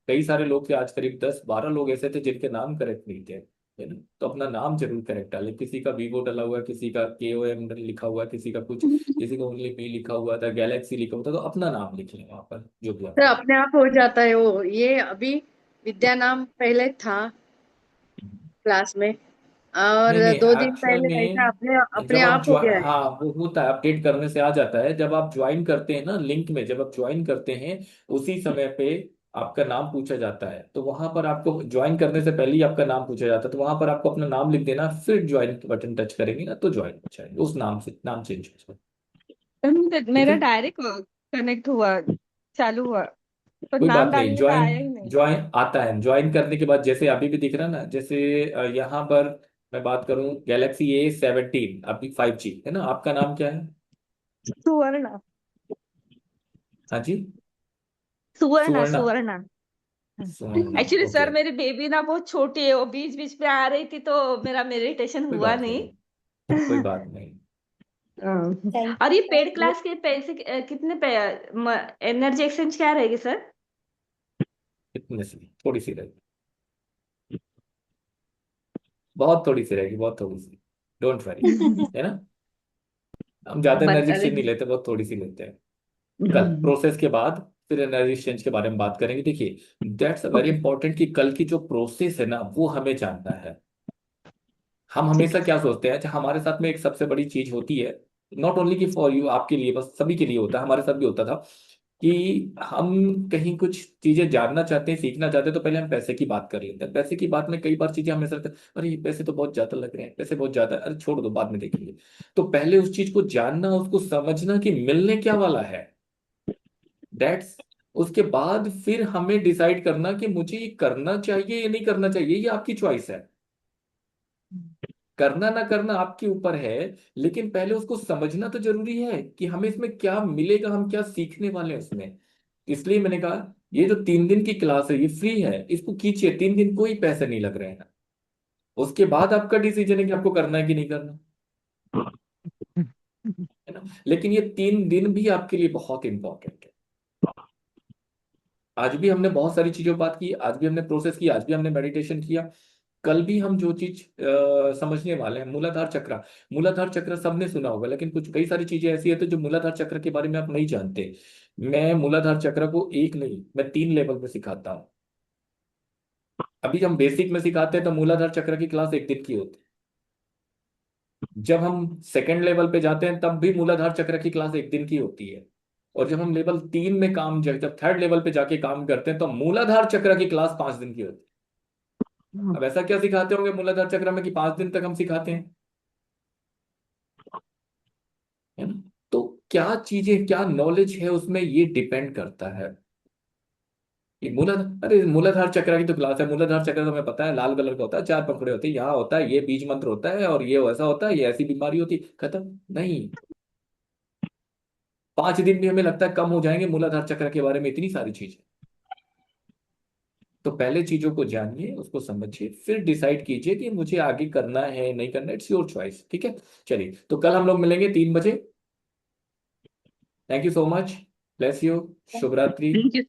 कई सारे लोग थे, आज करीब 10-12 लोग ऐसे थे जिनके नाम करेक्ट नहीं थे, है ना। तो अपना नाम जरूर करेक्ट डालें। किसी का वीवो डला हुआ है, किसी का KOM लिखा हुआ है, किसी का कुछ, किसी का ओनली पी लिखा हुआ था, गैलेक्सी लिखा हुआ था, तो अपना नाम लिख लें वहां पर, जो भी सर आपका नाम। अपने आप हो जाता है वो, ये अभी विद्या नाम पहले था क्लास में, और नहीं नहीं, 2 दिन एक्चुअल पहले ऐसा में अपने अपने जब आप आप हो गया है। हाँ, वो होता है, अपडेट करने से आ जाता है। जब आप ज्वाइन करते हैं ना लिंक में, जब आप ज्वाइन करते हैं उसी समय पे आपका नाम पूछा जाता है, तो वहां पर आपको ज्वाइन करने से पहले ही आपका नाम पूछा जाता है, तो वहां पर आपको अपना नाम लिख देना, फिर ज्वाइन बटन टच करेंगे ना तो ज्वाइन हो जाएगा, उस नाम से नाम चेंज हो जाएगा। ठीक मेरा है, डायरेक्ट कनेक्ट हुआ, चालू हुआ, पर कोई नाम बात नहीं। डालने का ज्वाइन आया ही नहीं। ज्वाइन आता है, ज्वाइन करने के बाद जैसे अभी भी दिख रहा है ना, जैसे यहाँ पर मैं बात करूं, Galaxy A17 अभी 5G है ना, आपका नाम क्या है? सुवर्णा। हाँ जी, सुवर्णा सुवर्णा। सुवर्णा। सुवर्णा, एक्चुअली सर, ओके। मेरी बेबी ना बहुत छोटी है, वो बीच बीच में आ रही थी, तो मेरा मेडिटेशन कोई हुआ बात नहीं। नहीं, कोई बात नहीं। थैंक और ये पेड यू। क्लास के पैसे कितने पे? एनर्जी एक्सचेंज क्या रहेगी सर? इतने सी थोड़ी सी रहेगी, बहुत थोड़ी सी रहेगी, बहुत थोड़ी सी, डोंट वरी, है ना। हम ज्यादा एनर्जी अरे एक्सचेंज नहीं लेते, बहुत थोड़ी सी लेते हैं। कल प्रोसेस के बाद फिर एनर्जी एक्सचेंज के बारे में बात करेंगे। देखिए, that's a very okay important कि कल की जो प्रोसेस है ना वो हमें जानना है। हम ठीक हमेशा है। क्या सोचते हैं, अच्छा हमारे साथ में एक सबसे बड़ी चीज होती है, नॉट ओनली कि फॉर यू, आपके लिए, बस सभी के लिए होता है, हमारे साथ भी होता था, कि हम कहीं कुछ चीजें जानना चाहते हैं, सीखना चाहते हैं, तो पहले हम पैसे की बात कर लेते हैं। पैसे की बात में कई बार चीजें हमें लगता है, अरे ये पैसे तो बहुत ज्यादा लग रहे हैं, पैसे बहुत ज्यादा है, अरे छोड़ दो बाद में देखेंगे। तो पहले उस चीज को जानना, उसको समझना कि मिलने क्या वाला है, दैट्स, उसके बाद फिर हमें डिसाइड करना कि मुझे ये करना चाहिए या नहीं करना चाहिए, ये आपकी चॉइस है। करना ना करना आपके ऊपर है, लेकिन पहले उसको समझना तो जरूरी है कि हमें इसमें क्या मिलेगा, हम क्या सीखने वाले हैं उसमें। इसलिए मैंने कहा ये जो 3 दिन की क्लास है ये फ्री है, इसको कीजिए, 3 दिन कोई पैसे नहीं लग रहे हैं। उसके बाद आपका डिसीजन है कि आपको करना है कि नहीं करना, है ना। लेकिन ये 3 दिन भी आपके लिए बहुत इंपॉर्टेंट है। आज भी हमने बहुत सारी चीजों पर बात की, आज भी हमने प्रोसेस की, आज भी हमने मेडिटेशन किया। कल भी हम जो चीज समझने वाले हैं, मूलाधार चक्र। मूलाधार चक्र सबने सुना होगा, लेकिन कुछ कई सारी चीजें ऐसी है जो मूलाधार चक्र के बारे में आप नहीं जानते। मैं मूलाधार चक्र को एक नहीं, मैं 3 लेवल पे सिखाता हूँ। अभी हम बेसिक में सिखाते हैं तो मूलाधार चक्र की क्लास 1 दिन की होती है। जब हम सेकंड लेवल पे जाते हैं तब भी मूलाधार चक्र की क्लास 1 दिन की होती है। और जब हम लेवल 3 में काम, जब थर्ड लेवल पे जाके काम करते हैं तो मूलाधार चक्र की क्लास 5 दिन की होती है। अब ऐसा क्या सिखाते होंगे मूलाधार चक्र में कि 5 दिन तक हम सिखाते हैं, है ना। तो क्या चीजें, क्या नॉलेज है उसमें, ये डिपेंड करता है। ये मूलाधार, अरे मूलाधार चक्र की तो क्लास है। मूलाधार चक्र तो हमें पता है, लाल कलर का होता है, 4 पंखुड़े होते हैं, यहाँ होता है, ये बीज मंत्र होता है, और ये वैसा होता है, ये ऐसी बीमारी होती है, खत्म। नहीं, 5 दिन भी हमें लगता है कम हो जाएंगे मूलाधार चक्र के बारे में, इतनी सारी चीजें। तो पहले चीजों को जानिए, उसको समझिए, फिर डिसाइड कीजिए कि मुझे आगे करना है नहीं करना, इट्स योर चॉइस। ठीक है, चलिए, तो कल हम लोग मिलेंगे 3 बजे। Thank you so much, bless you, शुभ रात्रि। Thank you